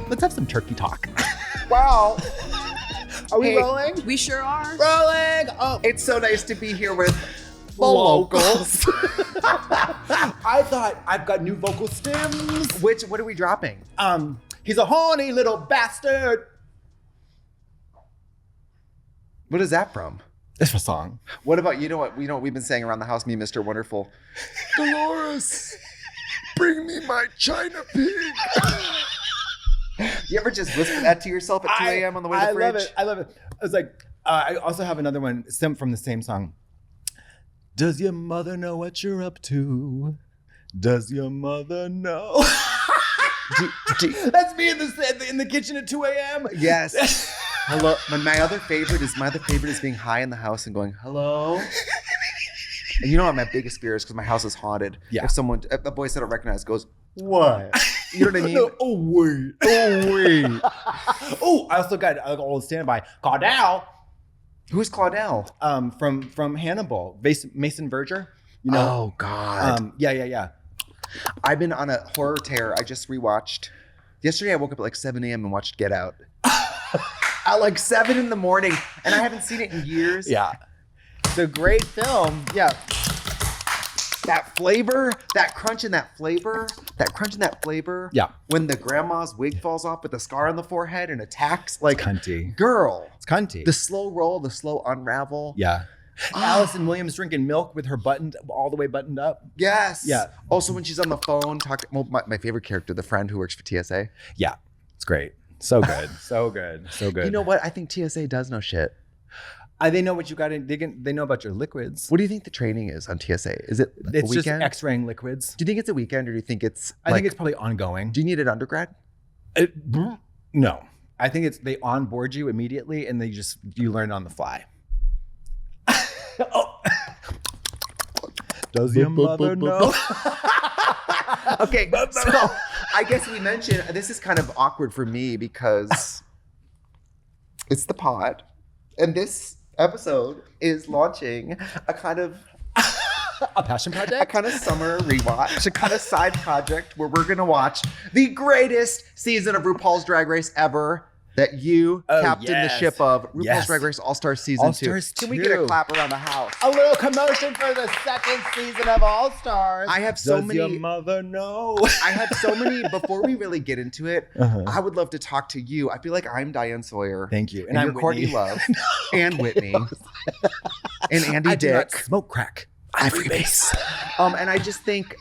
Let's have some turkey talk. Wow. Are we Hey. rolling? We sure are. Rolling! Oh, It's so nice to be here with the locals. I thought I've got new vocal stems. What are we dropping? He's a horny little bastard. What is that from? It's a song. What about, you know what we've been saying around the house, me and Mr. Wonderful? Dolores, bring me my China pig. You ever just whisper that to yourself at 2 a.m. on the way to the fridge? I love it. I was like, I also have another one from the same song. Does your mother know what you're up to? Does your mother know? That's me in the kitchen at 2 a.m. Yes. Hello. My other favorite is being high in the house and going, hello. And you know what my biggest fear is, because my house is haunted. Yeah. If a voice I don't recognize goes, what? You know what I mean? No, oh wait. Oh, I also got an old standby. Claudel. Who's Claudel? From Hannibal. Mason Verger. You know? Oh God. Yeah. I've been on a horror tear. I just rewatched. Yesterday I woke up at like 7 a.m. and watched Get Out. At like 7 in the morning, and I haven't seen it in years. Yeah. It's a great film. Yeah. That flavor, that crunch in that flavor. Yeah. When the grandma's wig falls off with the scar on the forehead and attacks, like, Cunty. girl. It's cunty. The slow roll, the slow unravel. Yeah. Allison Williams drinking milk with her all the way buttoned up. Yes. Yeah. Also, when she's on the phone talking, my favorite character, the friend who works for TSA. Yeah. It's great. So good. So good. You know what? I think TSA does know shit. They know what you got. They know about your liquids. What do you think the training is on TSA? Is it a It's just weekend? X-raying liquids. Do you think it's a weekend, or do you think it's? I think it's probably ongoing. Do you need an undergrad? No, I think they onboard you immediately, and you learn on the fly. Oh. Does your mother know? Okay, so I guess we mentioned this is kind of awkward for me because it's the pod, and this episode is launching a kind of A passion project? a kind of summer rewatch, a kind of side project where we're gonna watch the greatest season of RuPaul's Drag Race ever that you captained the ship of. RuPaul's Drag Race All-Stars Season All-Stars 2. Can we get a clap around the house? A little commotion for the second season of All Stars. I have so Does many. your mother know? I have so many. Before we really get into it, Uh-huh. I would love to talk to you. I feel like I'm Diane Sawyer. Thank you. And I'm you're Courtney Whitney. Love. And Whitney. And Andy I do not Dick. smoke crack. I freebase. And I just think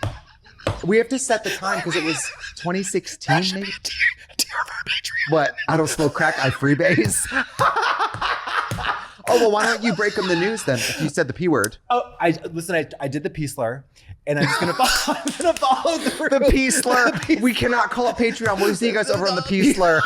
we have to set the time because it was 2016 maybe. What? I don't smoke crack. I freebase. Oh, well, why don't you break them the news then if you said the P word? Oh, I did the P slur, and I'm just gonna follow through. The P slur. We cannot call it Patreon. We'll see you guys over on the P slur.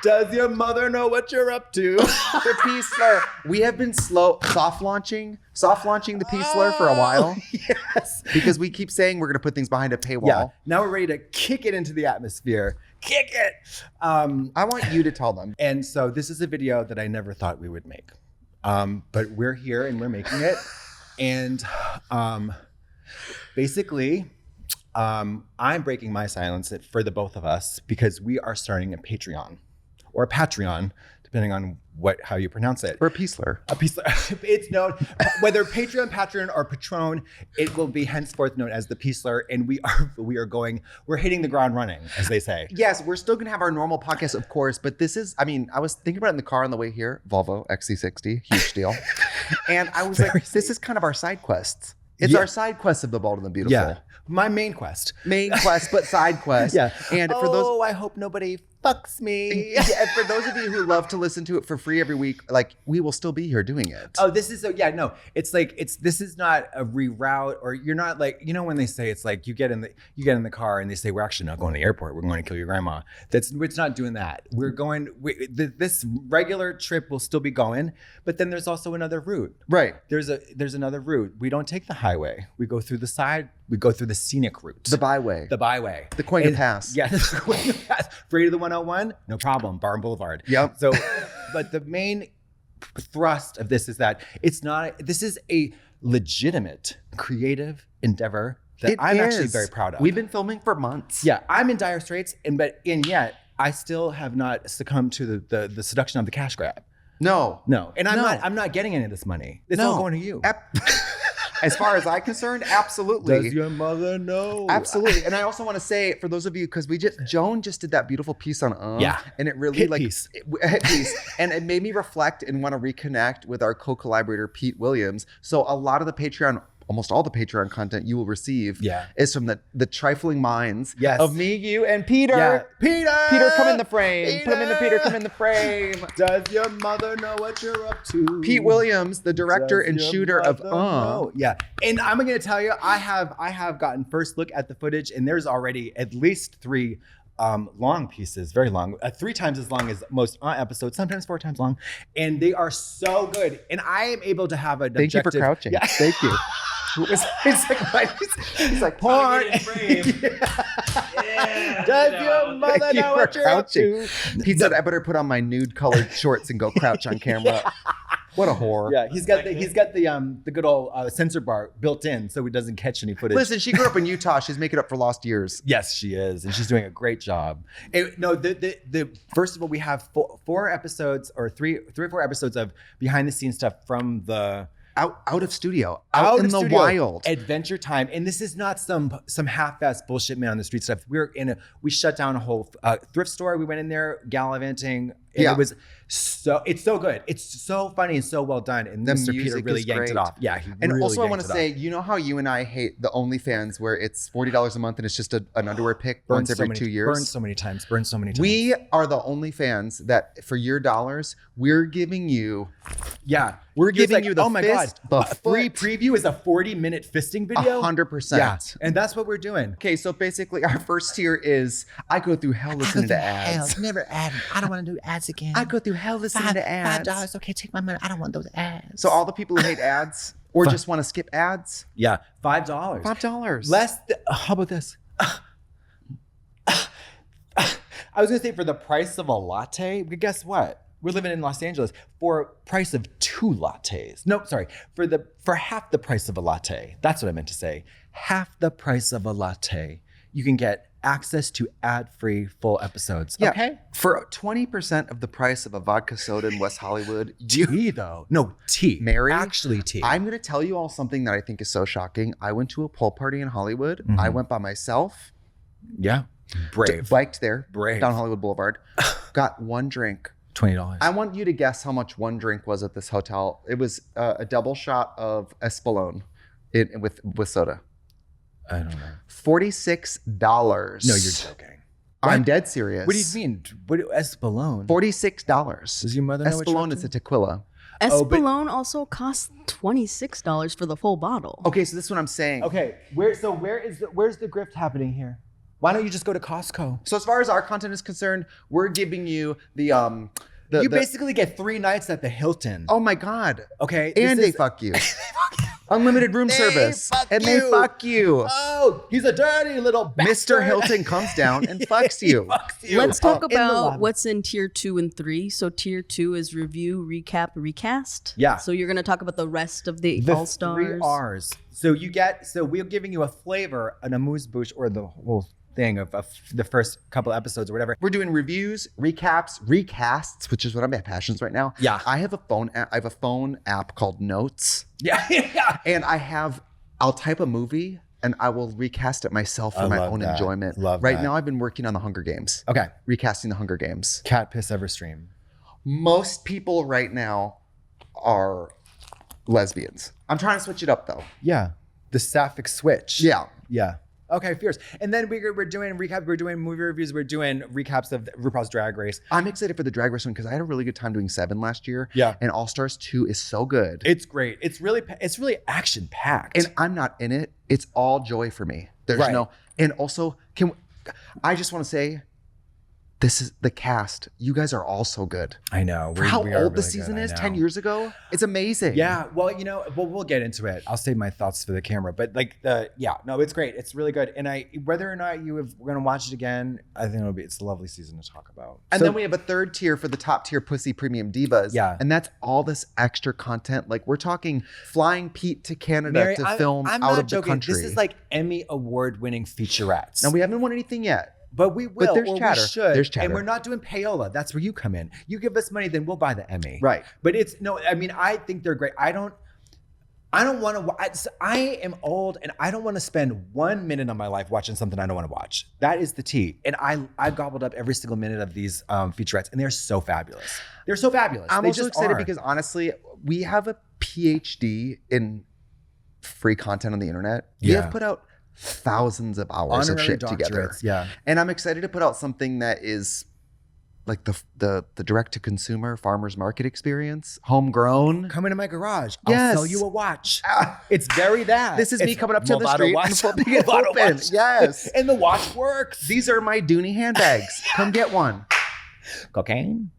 Does your mother know what you're up to? The P slur. We have been soft launching the P slur for a while. Yes. Because we keep saying we're going to put things behind a paywall. Yeah. Now we're ready to kick it into the atmosphere. Kick it. I want you to tell them. And so this is a video that I never thought we would make. But we're here and we're making it. And basically, I'm breaking my silence for the both of us because we are starting a Patreon or a Patreon, depending on how you pronounce it. Or a P slur. A piece. It's known whether Patreon, Patron, or Patron. It will be henceforth known as the P slur, and we're hitting the ground running, as they say. Yes, we're still going to have our normal podcast, of course, but this is, I was thinking about it in the car on the way here. Volvo XC60, huge deal. And I was like, this is kind of our side quests. It's our side quest of the Bold and the Beautiful. Yeah. My main quest. Main quest, but side quest. Yeah. And for those, I hope nobody fucks me. and for those of you who love to listen to it for free every week, like, we will still be here doing it. Oh, this is it's like this is not a reroute, or you're not like, you know, when they say it's like you get in the car and they say we're actually not going to the airport, we're going to kill your grandma. It's not doing that. We're going this regular trip will still be going, but then there's also another route. Right. There's another route. We don't take the highway. We go through the side. We go through the scenic route. The byway. The byway. The Cuenca Pass. Yeah, the Cuenca Pass. Free to the 101, no problem. Bar and Boulevard. Yep. So, but the main thrust of this is that this is a legitimate creative endeavor that It I'm actually is. very proud of. We've been filming for months. Yeah, I'm in dire straits, and yet I still have not succumbed to the seduction of the cash grab. No. And No. I'm not getting any of this money. It's all going to you. As far as I'm concerned, absolutely. Does your mother know? Absolutely. And I also want to say, for those of you, because Joan just did that beautiful piece on Yeah. and it really Hit piece. hit piece. And it made me reflect and want to reconnect with our co-collaborator, Pete Williams. So a lot of the Patreon, almost all the Patreon content you will receive is from the trifling minds of me, you, and Peter. Yeah. Peter, come in the frame. Put him in the Peter, come in the frame. Does your mother know what you're up to? Pete Williams, the director Does and your shooter of mother know? Yeah. And I'm gonna tell you, I have gotten first look at the footage, and there's already at least 3 long pieces, very long, 3 times as long as most episodes, sometimes 4 times long, and they are so good. And I am able to have an Thank you for crouching. Yeah. Thank you. He's like porn. Does your mother Thank you know for what you're up to? Pete said, I better put on my nude colored shorts and go crouch on camera. What a whore. Yeah, he's got the good old censor bar built in, so he doesn't catch any footage. Listen, she grew up in Utah. She's making up for lost years. Yes, she is, and she's doing a great job. The first of all, we have 4 episodes, or 3 or 4 episodes of behind the scenes stuff from the out of studio, out in the studio, wild, adventure time. And this is not some half-assed bullshit man on the street stuff. We shut down a whole thrift store. We went in there gallivanting. And it's so good. It's so funny and so well done. And the Mr. music Peter really is yanked great. it off. Yeah, and really also I want to yanked it say, off. you know how you and I hate the OnlyFans where it's $40 a month and it's just an underwear pick Burned once every 2 years. Burned so many times. We are the OnlyFans that for your dollars, we're giving you. Yeah. We're giving you the oh my fist, God, the free foot. preview is a 40-minute fisting video. 100%. Yeah, and that's what we're doing. Okay, so basically our first tier is I go through hell listening to ads. Never ad. I don't want to do ads again. I go through hell listening to ads. $5. Okay, take my money. I don't want those ads. So all the people who hate ads or just want to skip ads, Yeah, $5. $5. How about this? I was gonna say for the price of a latte, but guess what? We're living in Los Angeles for price of 2 lattes. No, sorry, for half the price of a latte. That's what I meant to say. Half the price of a latte, you can get access to ad-free full episodes. Yeah. Okay. For 20% of the price of a vodka soda in West Hollywood, Tea though. No, tea. Mary, Actually tea. I'm going to tell you all something that I think is so shocking. I went to a pool party in Hollywood. Mm-hmm. I went by myself. Yeah. Brave. Biked there. Brave. Down Hollywood Boulevard. Got one drink. $20. I want you to guess how much one drink was at this hotel. It was a double shot of Espolón with soda. I don't know. $46. No, you're joking. I'm dead serious. What do you mean? What Espolón? $46. Does your mother know what you're up Espolón to? is a tequila. Espolón also costs $26 for the full bottle. Okay, so this is what I'm saying. Okay, where's the grift happening here? Why don't you just go to Costco? So as far as our content is concerned, we're giving you the You basically get 3 nights at the Hilton. oh my God. Okay, And this they is- fuck you. Unlimited room service. And they fuck you. Oh, he's a dirty little bastard. Mr. Hilton comes down and fucks you. Fucks you. Let's talk In the about lobby. what's in tier 2 and 3. So tier 2 is review, recap, recast. Yeah. So you're going to talk about the rest of the, The all-stars. 3 R's. So we're giving you a flavor, an amuse-bouche, or the whole thing of the first couple episodes or whatever. We're doing reviews, recaps, recasts, which is what I'm at passions right now. Yeah. I have a phone app called Notes. Yeah, yeah. And I'll type a movie and I will recast it myself for I my love own that. enjoyment. Love right that. now I've been working on the Hunger Games. Okay. Recasting the Hunger Games. Cat piss ever stream. Most people right now are lesbians. I'm trying to switch it up though. Yeah. The sapphic switch. Yeah. Yeah. Okay, fierce. And then we're doing recaps, we're doing movie reviews, we're doing recaps of RuPaul's Drag Race. I'm excited for the Drag Race one because I had a really good time doing 7 last year. Yeah. And All Stars 2 is so good. It's great. It's really action packed. And I'm not in it. It's all joy for me. There's Right. no, and also I just want to say, this is the cast. You guys are all so good. I know. For how we are old the really season good, is, I 10 know. years ago, it's amazing. Yeah, well, we'll get into it. I'll save my thoughts for the camera, but it's great. It's really good, and whether or not we're gonna watch it again, I think it's a lovely season to talk about. And then we have a third tier for the top tier pussy premium divas. Yeah. And that's all this extra content. Like we're talking flying Pete to Canada to film I'm out not of joking. the country. This is like Emmy award-winning featurettes. Now we haven't won anything yet. But we will, there's or chatter. we should. There's chatter. And we're not doing payola. That's where you come in. You give us money, then we'll buy the Emmy. Right. But I think they're great. I don't want to. I am old, and I don't want to spend 1 minute of my life watching something I don't want to watch. That is the tea. And I gobbled up every single minute of these featurettes, and they're so fabulous. They're so fabulous. I'm They also just excited are. because honestly, we have a PhD in free content on the internet. We Yeah. have put out thousands of hours of Honorary shit together. doctorates, yeah. And I'm excited to put out something that is like the direct to consumer farmers market experience, homegrown. Come into my garage. Yes. I'll sell you a watch. It's very that. This is me It's coming up to the Movado street watch. and flipping it Movado open. watch. Yes. And the watch works. These are my Dooney handbags. Come get one. Cocaine.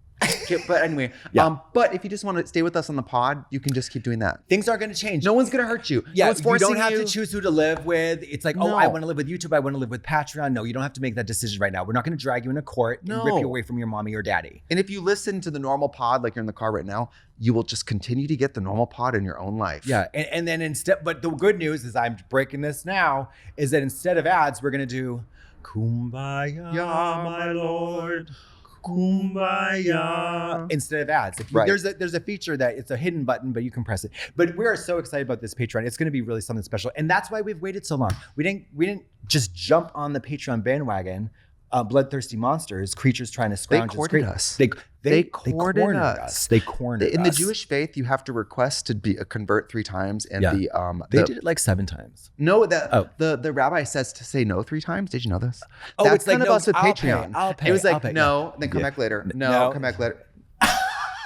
But anyway, Yeah. but if you just want to stay with us on the pod, you can just keep doing that. Things aren't going to change. No one's gonna hurt you. Yeah, No one's you forcing don't have you. to choose who to live with. It's like, No. I want to live with YouTube. I want to live with Patreon. No, you don't have to make that decision right now. We're not going to drag you into court and rip No. you away from your mommy or daddy. And if you listen to the normal pod, like you're in the car right now, you will just continue to get the normal pod in your own life. Yeah, and then but the good news is I'm breaking this now, is that instead of ads, we're going to do Kumbaya, my Lord. Kumbaya. Instead of ads. Right. There's a feature that it's a hidden button, but you can press it. But we are so excited about this Patreon. It's going to be really something special. And that's why we've waited so long. We didn't just jump on the Patreon bandwagon. Bloodthirsty monsters, creatures trying to scrounge. courted us. They courted us. They cornered us. In the Jewish faith, you have to request to be a convert 3 times, and Yeah. They did it like 7 times. No, the rabbi says to say no 3 times. Did you know this? Oh, That's it's like, kind of no, us with I'll Patreon. pay, I'll pay, It was I'll like pay, no, then come Yeah. back later. No. No, come back later.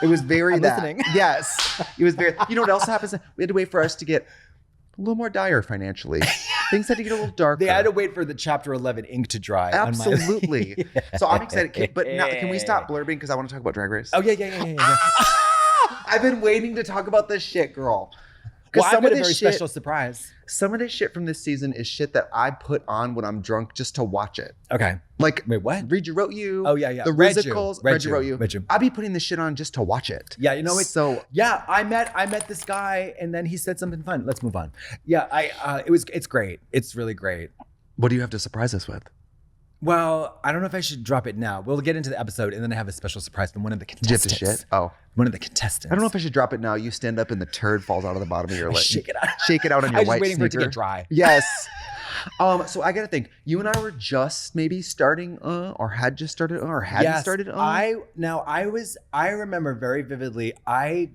It was very I'm that. listening. Yes, it was very. You know what else happens? We had to wait for us to get a little more dire financially. Things had to get a little darker. They had to wait for the Chapter 11 ink to dry. Absolutely. So I'm excited. But now, can we stop blurbing because I want to talk about Drag Race? Oh yeah. I've been waiting to talk about this shit, girl. Well, Because I've got a very special surprise. some of this shit from this season is shit that I put on when I'm drunk just to watch it. Okay. Like, Wait, what? Read You Wrote You. Oh, yeah. The Read You. musicals. Read Read You You. Wrote You. Read You. I'll be putting this shit on just to watch it. Yeah, you know it's So yeah. I met this guy, and then he said something fun. Let's move on. Yeah, it's great. It's really great. what do you have to surprise us with? Well, I don't know if I should drop it now. We'll get into the episode, and then I have a special surprise from one of the Did you have contestants. to shit? Oh. One of the contestants. I don't know if I should drop it now. You stand up and the turd falls out of the bottom of your leg. Shake it out. Shake it out on I your was white waiting for it to sneaker. get dry. Yes. So I gotta think. You and I were just maybe starting, or had just started, or hadn't Yes, started. I remember very vividly. I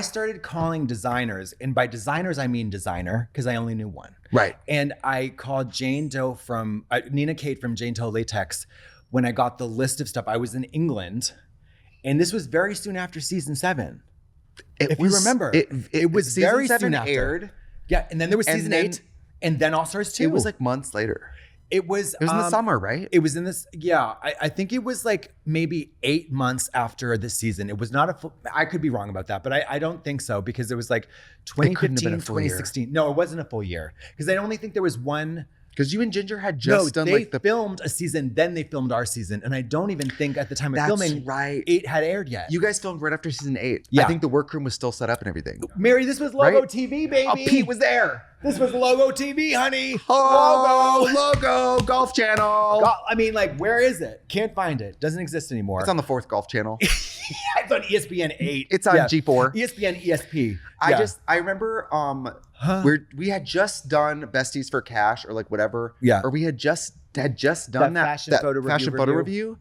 started calling designers, and by designers I mean designer, because I only knew one. Right. And I called Jane Doe from Nina Kate from Jane Doe Latex when I got the list of stuff. I was in England, and this was very soon after season 7. If you remember, it was season very 7 soon after. aired. Yeah, and then there was And season then- 8, and then All Stars 2. It was like months later. It was It was in the summer, right? It was in this, yeah. I think it was like maybe 8 months after this season. It was not a full, I could be wrong about that, but I don't think so, because it was like couldn't have been 2015, a full year. 2016. No, it wasn't a full year, because I only think there was one. Because you and Ginger had just done they like the. filmed a season, then they filmed our season, and I don't even think at the time of That's filming right. 8 had aired yet. You guys filmed right after season 8. Yeah. I think the workroom was still set up and everything. Mary, this was Logo Right? TV, baby. Oh, Pete was there. This was Logo TV, honey. Oh, logo, Golf Channel. I mean, like, where is it? Can't find it. Doesn't exist anymore. It's on the 4th Golf Channel. It's on ESPN 8. It's on Yeah. G4. ESPN ESP. I remember we had just done Besties for Cash or like whatever. Yeah. Or we had just done That that fashion photo fashion review. photo review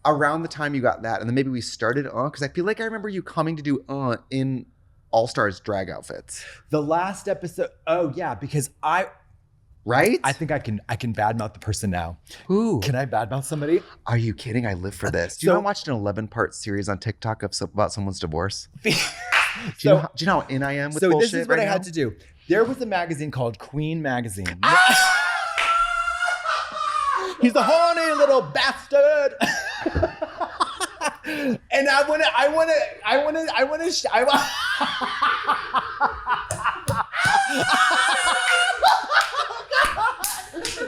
around the time you got that. And then maybe we started because I feel like I remember you coming to do in All Stars drag outfits. The last episode. Oh yeah, because Right? I think I can badmouth the person now. Who? Can I badmouth somebody? Are you kidding? I live for this. Do you know I watched an 11-part series on TikTok about someone's divorce? Do you know how in I am with so bullshit this is what right I had now? to do. There was a magazine called Queen Magazine. He's a horny little bastard. And I want.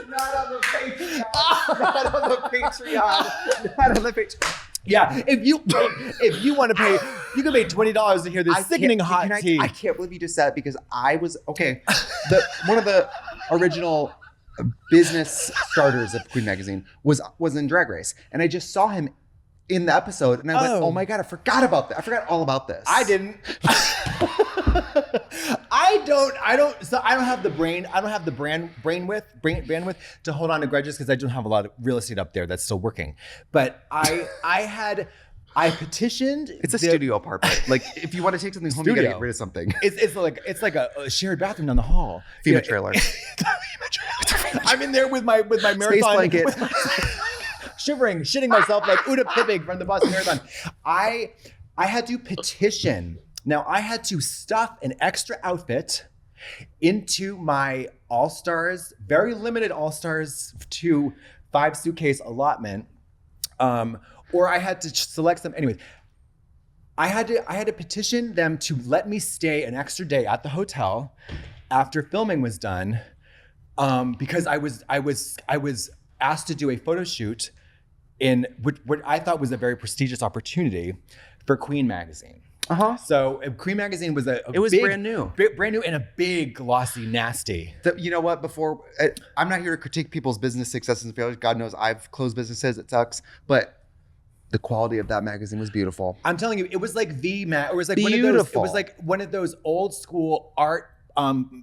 Not on the Patreon. Not on the Patreon. Not on the Patreon. Yeah, if you want to pay, you can pay $20 to hear this sickening hot tea. I can't believe you just said it because I was okay. One of the original business starters of Queen Magazine was in Drag Race, and I just saw him in the episode, and I went, "Oh my god, I forgot about that. I forgot all about this." I didn't. I don't have the brain. I don't have the bandwidth to hold on to grudges because I don't have a lot of real estate up there that's still working. But I petitioned. It's a studio apartment. Like if you want to take something home, you gotta get rid of something. It's like a shared bathroom down the hall. FEMA trailer. I'm in there with my marathon Space blanket. Shivering, shitting myself like Uda Pippig from the Boston Marathon. I had to petition. Now I had to stuff an extra outfit into my All-Stars, very limited All-Stars to 5 suitcase allotment, or I had to select some. Anyways, I had to petition them to let me stay an extra day at the hotel after filming was done, because I was asked to do a photo shoot in what I thought was a very prestigious opportunity for Queen Magazine. So Queen Magazine was it was brand new and a big glossy nasty. You know what? Before I'm not here to critique people's business successes and failures. God knows I've closed businesses. It sucks, but the quality of that magazine was beautiful. I'm telling you, it was like it was like beautiful. it was like one of those old school art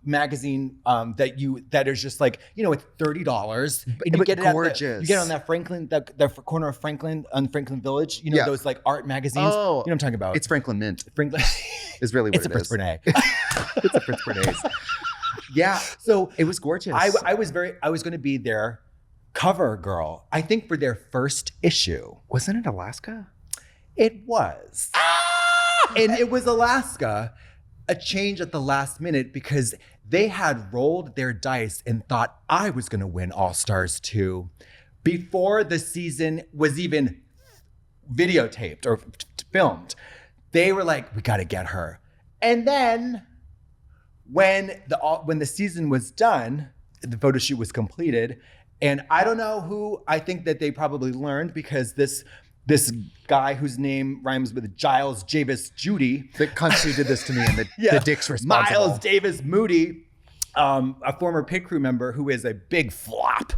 magazine that is just like, it's $30 and you get it gorgeous. You get on that Franklin, the corner of Franklin on Franklin Village, those like art magazines. You know what I'm talking about. It's Franklin Mint. Franklin is really what it's a Prince Bernay. It's a Prince Bernay's. Yeah. So it was gorgeous. I was going to be their cover girl, I think, for their first issue. Wasn't it Alaska? It was. And it was Alaska. A change at the last minute because they had rolled their dice and thought I was going to win All-Stars 2 before the season was even videotaped or filmed. They were like, we got to get her. And then when the season was done, the photo shoot was completed, and I don't know who, I think that they probably learned because this guy whose name rhymes with Giles Javis Judy. The cunts who did this to me and the dicks responsible. Miles Davis Moody, a former pit crew member who is a big flop.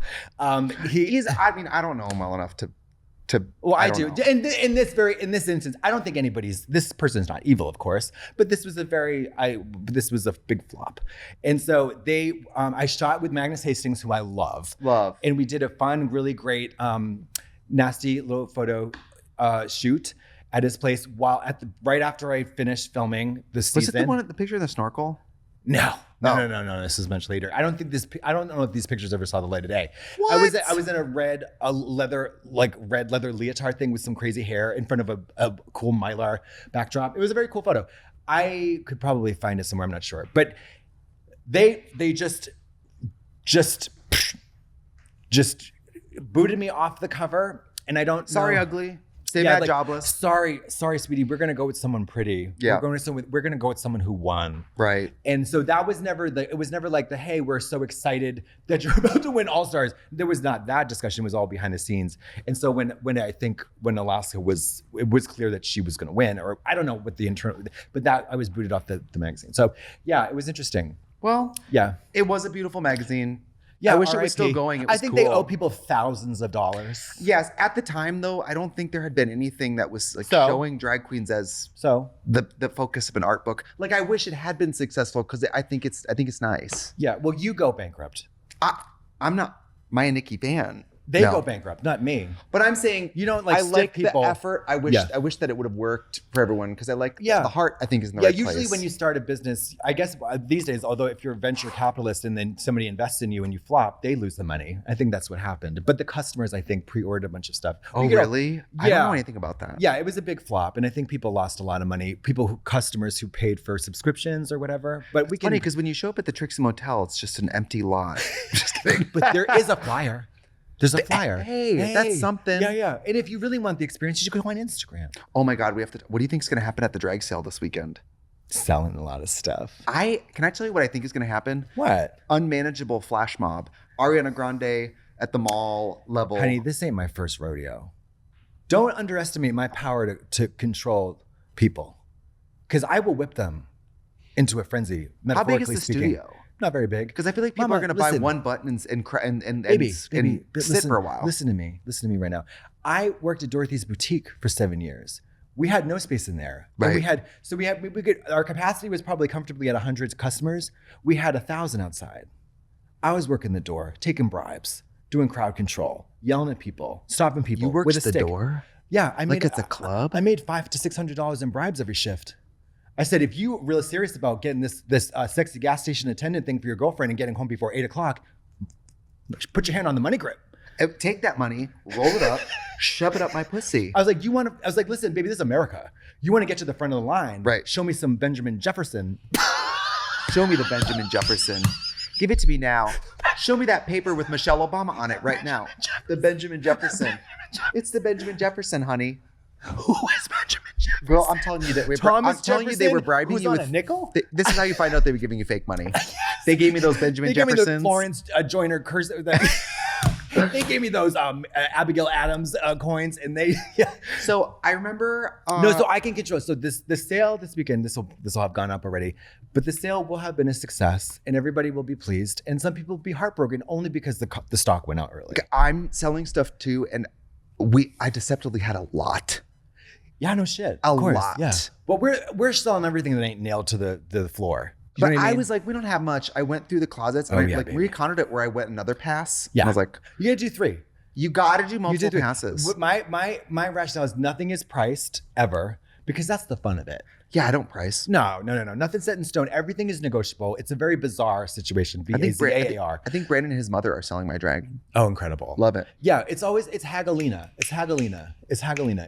He's, I don't know him well enough to well, I do. In this instance, I don't think this person's not evil, of course, but this was a big flop. And so I shot with Magnus Hastings, who I love. And we did a fun, really great, nasty little photo shoot at his place right after I finished filming the season. Was it the one at the picture of the snorkel? No. This is much later. I don't know if these pictures ever saw the light of day. What? I was in a leather leotard thing with some crazy hair in front of a cool Mylar backdrop. It was a very cool photo. I could probably find it somewhere. I'm not sure, but they just booted me off the cover, and I don't. Sorry, know. ugly. Stay mad, jobless. Sorry, sweetie. We're gonna go with someone pretty. Yeah. We're gonna go with someone who won. Right. And so that was never it was never like hey, we're so excited that you're about to win All-Stars. There was not that discussion. Was all behind the scenes. And so when Alaska it was clear that she was gonna win, or I don't know what the internal, but that I was booted off the magazine. So yeah, it was interesting. Well, yeah, it was a beautiful magazine. Yeah, I wish RIP. it was still going. It was I think cool. they owe people thousands of dollars. Yes, at the time though, I don't think there had been anything that was like showing drag queens as the focus of an art book. Like I wish it had been successful because I think it's nice. Yeah, well, you go bankrupt. I'm not my Nikki fan. They go bankrupt, not me. But I'm saying you don't like. I like people. the effort. I wish that it would have worked for everyone because I like the heart. I think is in the right place. Usually when you start a business, I guess these days, although if you're a venture capitalist and then somebody invests in you and you flop, they lose the money. I think that's what happened. But the customers, I think, pre-ordered a bunch of stuff. Oh, really? I don't know anything about that. Yeah, it was a big flop, and I think people lost a lot of money. Customers who paid for subscriptions or whatever. But it's funny because when you show up at the Trixie Motel, it's just an empty lot. Just kidding. But there is a flyer. There's a flyer. Hey, that's something. Yeah. And if you really want the experience, you should go on Instagram. Oh my God, what do you think is going to happen at the drag sale this weekend? Selling a lot of stuff. Can I tell you what I think is going to happen? What? Unmanageable flash mob. Ariana Grande at the mall level. Honey, this ain't my first rodeo. Don't underestimate my power to control people, because I will whip them into a frenzy. How big is Metaphorically the speaking. studio? Not very big. Because I feel like people Mama, are going to buy listen. one button and Baby, sit listen, for a while. Listen to me right now. I worked at Dorothy's Boutique for 7 years. We had no space in there. And Right. our capacity was probably comfortably at 100 customers. We had 1,000 outside. I was working the door, taking bribes, doing crowd control, yelling at people, stopping people. You worked with a the stick. door? Yeah, I made Like it's a club? I made $500 to $600 in bribes every shift. I said, if you really serious about getting this sexy gas station attendant thing for your girlfriend and getting home before 8 o'clock, put your hand on the money grip. Take that money, roll it up, shove it up my pussy. I was like, listen, baby, this is America. You want to get to the front of the line. Right. Show me some Benjamin Jefferson. Show me the Benjamin Jefferson. Give it to me now. Show me that paper with Michelle Obama on it right now. The Benjamin Jefferson. It's the Benjamin Jefferson, honey. Who is Benjamin Jefferson? Girl, I'm telling you that Thomas I'm telling you they were Jefferson, bribing who's you on with a nickel? This is how you find out they were giving you fake money. They gave me those Benjamin They gave me Jeffersons. the Florence Joyner curse. They gave me those Abigail Adams coins, and they. Yeah. So I remember. So I can control. So the sale this weekend, this will have gone up already, but the sale will have been a success, and everybody will be pleased, and some people will be heartbroken only because the stock went out early. I'm selling stuff too, and I deceptively had a lot. Yeah, no shit. A Of course, lot. Yeah. But we're selling everything that ain't nailed to the floor. You But know what I mean? was like, we don't have much. I went through the closets and Oh, I yeah, like baby. recounted it where I went another pass. Yeah. And I was like, You gotta do 3. you got to do You multiple do 3. passes. My rationale is nothing is priced ever, because that's the fun of it. Yeah, I don't price. No. Nothing's set in stone. Everything is negotiable. It's a very bizarre situation. VAZAAR. I think Brandon and his mother are selling my drag. Oh, incredible. Love it. Yeah, it's haggleina.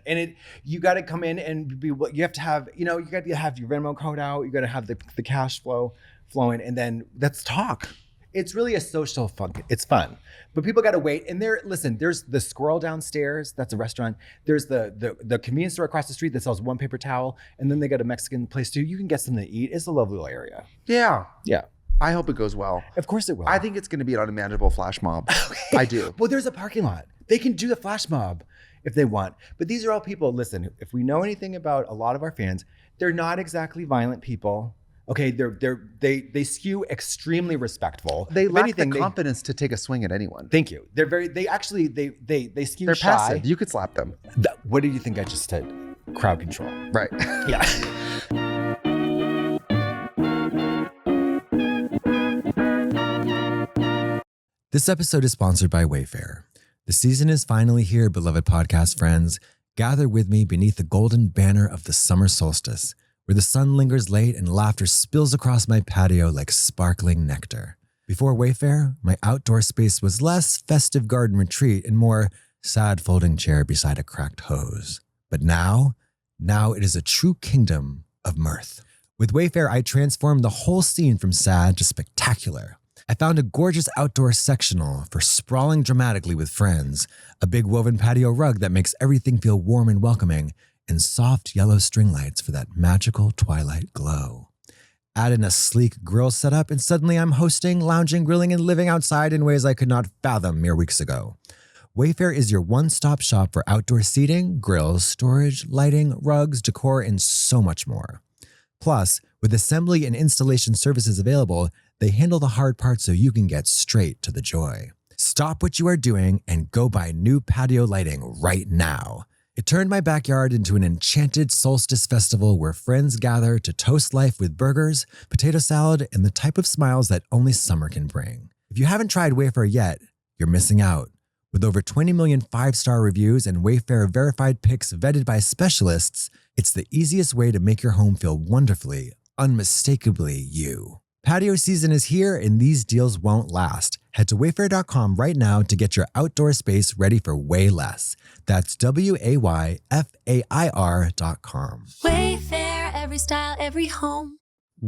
And you got to come in and you have to have, you got to have your Venmo code out. You got to have the cash flowing, and then let's talk. It's really a social fun. It's fun, but people got to wait. And there's the Squirrel downstairs. That's a restaurant. There's the convenience store across the street that sells one paper towel, and then they got a Mexican place too. You can get something to eat. It's a lovely little area. Yeah. Yeah, I hope it goes well. of course it will. I think it's going to be an unmanageable flash mob. I do. Well, there's a parking lot. They can do the flash mob if they want. But these are all people. Listen, if we know anything about a lot of our fans, they're not exactly violent people. Okay, they skew extremely respectful. They If lack anything, the confidence to take a swing at anyone. Thank you. They skew They're shy. passive. You could slap them. What do you think I just said? Crowd control. Right. Yeah. This episode is sponsored by Wayfair. The season is finally here, beloved podcast friends. Gather with me beneath the golden banner of the summer solstice, where the sun lingers late and laughter spills across my patio like sparkling nectar. Before Wayfair, my outdoor space was less festive garden retreat and more sad folding chair beside a cracked hose. But now it is a true kingdom of mirth. With Wayfair, I transformed the whole scene from sad to spectacular. I found a gorgeous outdoor sectional for sprawling dramatically with friends, a big woven patio rug that makes everything feel warm and welcoming, and soft yellow string lights for that magical twilight glow. Add in a sleek grill setup, and suddenly I'm hosting, lounging, grilling, and living outside in ways I could not fathom mere weeks ago. Wayfair is your one-stop shop for outdoor seating, grills, storage, lighting, rugs, decor, and so much more. Plus, with assembly and installation services available, they handle the hard parts so you can get straight to the joy. Stop what you are doing and go buy new patio lighting right now. It turned my backyard into an enchanted solstice festival where friends gather to toast life with burgers, potato salad, and the type of smiles that only summer can bring. If you haven't tried Wayfair yet, you're missing out. With over 20 million 5-star reviews and Wayfair verified picks vetted by specialists, it's the easiest way to make your home feel wonderfully, unmistakably you. Patio season is here and these deals won't last. Head to wayfair.com right now to get your outdoor space ready for way less. That's WAYFAIR.com. Wayfair, every style, every home.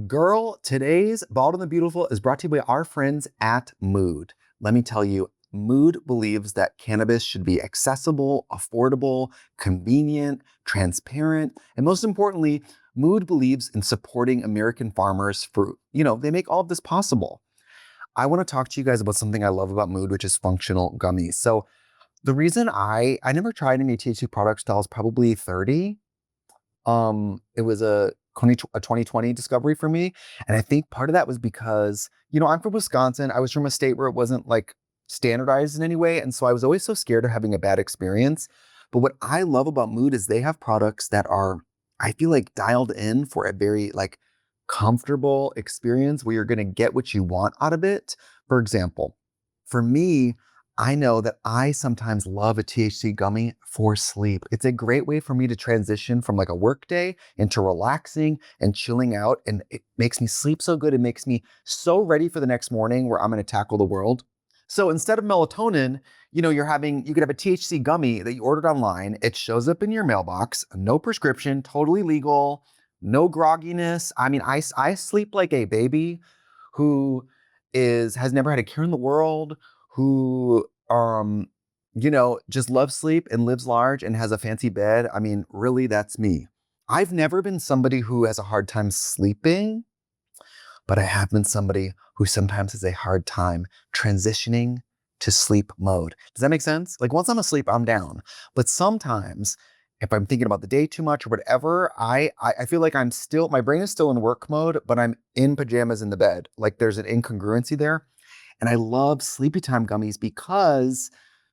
Girl, today's Bald and the Beautiful is brought to you by our friends at Mood. Let me tell you, Mood believes that cannabis should be accessible, affordable, convenient, transparent, and most importantly, Mood believes in supporting American farmers for, they make all of this possible. I want to talk to you guys about something I love about Mood, which is functional gummies. So the reason I never tried any THC products till I was probably 30. It was a 2020 discovery for me. And I think part of that was because, I'm from Wisconsin. I was from a state where it wasn't like standardized in any way. And so I was always so scared of having a bad experience. But what I love about Mood is they have products that are, I feel like, dialed in for a very like comfortable experience where you're going to get what you want out of it. For example, for me, I know that I sometimes love a THC gummy for sleep. It's a great way for me to transition from like a work day into relaxing and chilling out. And it makes me sleep so good. It makes me so ready for the next morning where I'm going to tackle the world. So instead of melatonin, you could have a THC gummy that you ordered online. It shows up in your mailbox, no prescription, totally legal, no grogginess. I mean, I sleep like a baby who has never had a care in the world, who, just loves sleep and lives large and has a fancy bed. I mean, really, that's me. I've never been somebody who has a hard time sleeping, but I have been somebody who sometimes has a hard time transitioning to sleep mode. Does that make sense? Like once I'm asleep, I'm down. But sometimes if I'm thinking about the day too much or whatever, I feel like my brain is still in work mode, but I'm in pajamas in the bed. Like there's an incongruency there. And I love Sleepy Time gummies because,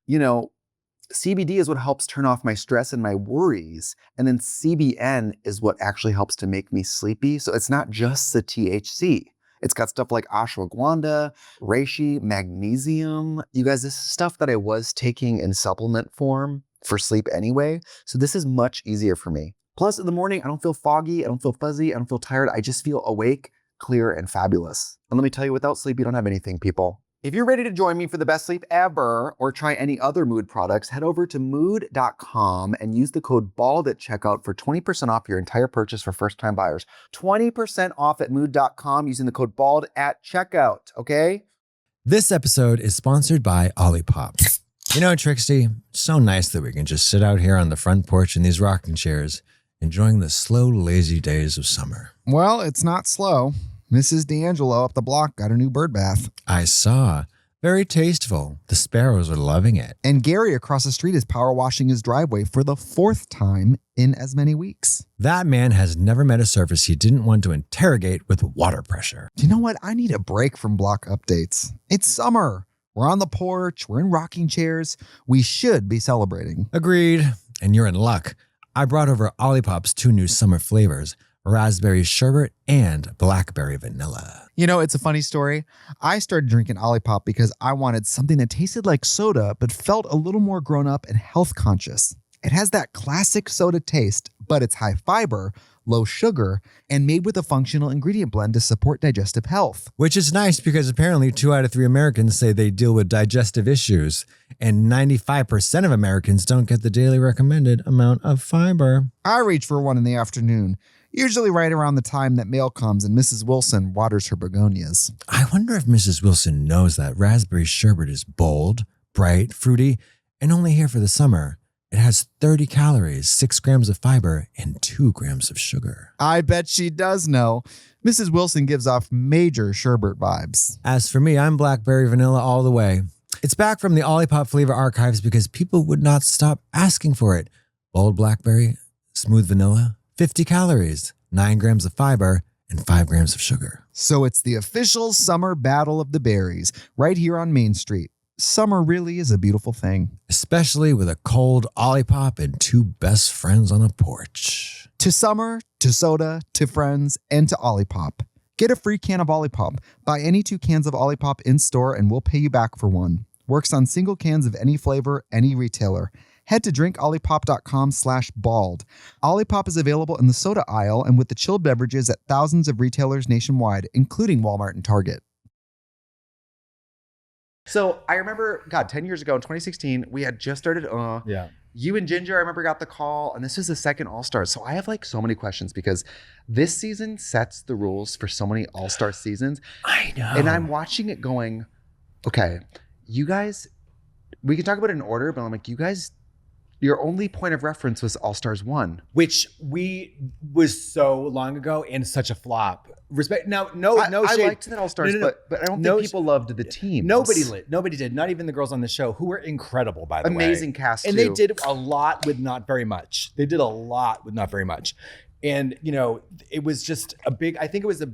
CBD is what helps turn off my stress and my worries. And then CBN is what actually helps to make me sleepy. So it's not just the THC. It's got stuff like ashwagandha, reishi, magnesium. You guys, this is stuff that I was taking in supplement form for sleep anyway. So this is much easier for me. Plus in the morning, I don't feel foggy. I don't feel fuzzy. I don't feel tired. I just feel awake, clear, and fabulous. And let me tell you, without sleep, you don't have anything, people. If you're ready to join me for the best sleep ever or try any other Mood products, head over to mood.com and use the code BALD at checkout for 20% off your entire purchase for first-time buyers. 20% off at mood.com using the code BALD at checkout, okay? This episode is sponsored by Ollipop. Trixie, it's so nice that we can just sit out here on the front porch in these rocking chairs, enjoying the slow, lazy days of summer. Well, it's not slow. Mrs. D'Angelo up the block got a new bird bath. I saw. Very tasteful. The sparrows are loving it. And Gary across the street is power washing his driveway for the 4th time in as many weeks. That man has never met a surface he didn't want to interrogate with water pressure. Do you know what? I need a break from block updates. It's summer. We're on the porch. We're in rocking chairs. We should be celebrating. Agreed. And you're in luck. I brought over Ollipop's 2 new summer flavors, raspberry sherbet and blackberry vanilla. It's a funny story. I started drinking Ollipop because I wanted something that tasted like soda, but felt a little more grown up and health conscious. It has that classic soda taste, but it's high fiber, low sugar, and made with a functional ingredient blend to support digestive health. Which is nice because apparently 2 out of 3 Americans say they deal with digestive issues, and 95% of Americans don't get the daily recommended amount of fiber. I reach for one in the afternoon, usually right around the time that mail comes and Mrs. Wilson waters her begonias. I wonder if Mrs. Wilson knows that raspberry sherbet is bold, bright, fruity, and only here for the summer. It has 30 calories, 6 grams of fiber, and 2 grams of sugar. I bet she does know. Mrs. Wilson gives off major sherbet vibes. As for me, I'm blackberry vanilla all the way. It's back from the Ollipop flavor archives because people would not stop asking for it. Bold blackberry, smooth vanilla, 50 calories, 9 grams of fiber, and 5 grams of sugar. So it's the official summer battle of the berries right here on Main Street. Summer really is a beautiful thing. Especially with a cold Ollipop and 2 best friends on a porch. To summer, to soda, to friends, and to Ollipop. Get a free can of Ollipop. Buy any 2 cans of Ollipop in store and we'll pay you back for one. Works on single cans of any flavor, any retailer. Head to drinkollipop.com/bald. Ollipop is available in the soda aisle and with the chilled beverages at thousands of retailers nationwide, including Walmart and Target. So I remember, 10 years ago in 2016, we had just started. Yeah. You and Ginger, I remember, got the call, and this is the second All-Stars. So I have so many questions because this season sets the rules for so many All-Star seasons. I know. And I'm watching it going, okay, you guys we can talk about it in order, but I'm like, you guys, your only point of reference was All Stars 1. Which was so long ago and such a flop. Respect. Now, no I shade. liked that All Stars, No. but I don't No think people loved the team. Nobody did. Not even the girls on the show, who were incredible, by the way. Amazing cast, and too. they did a lot with not very much. And it was just a big. I think it was a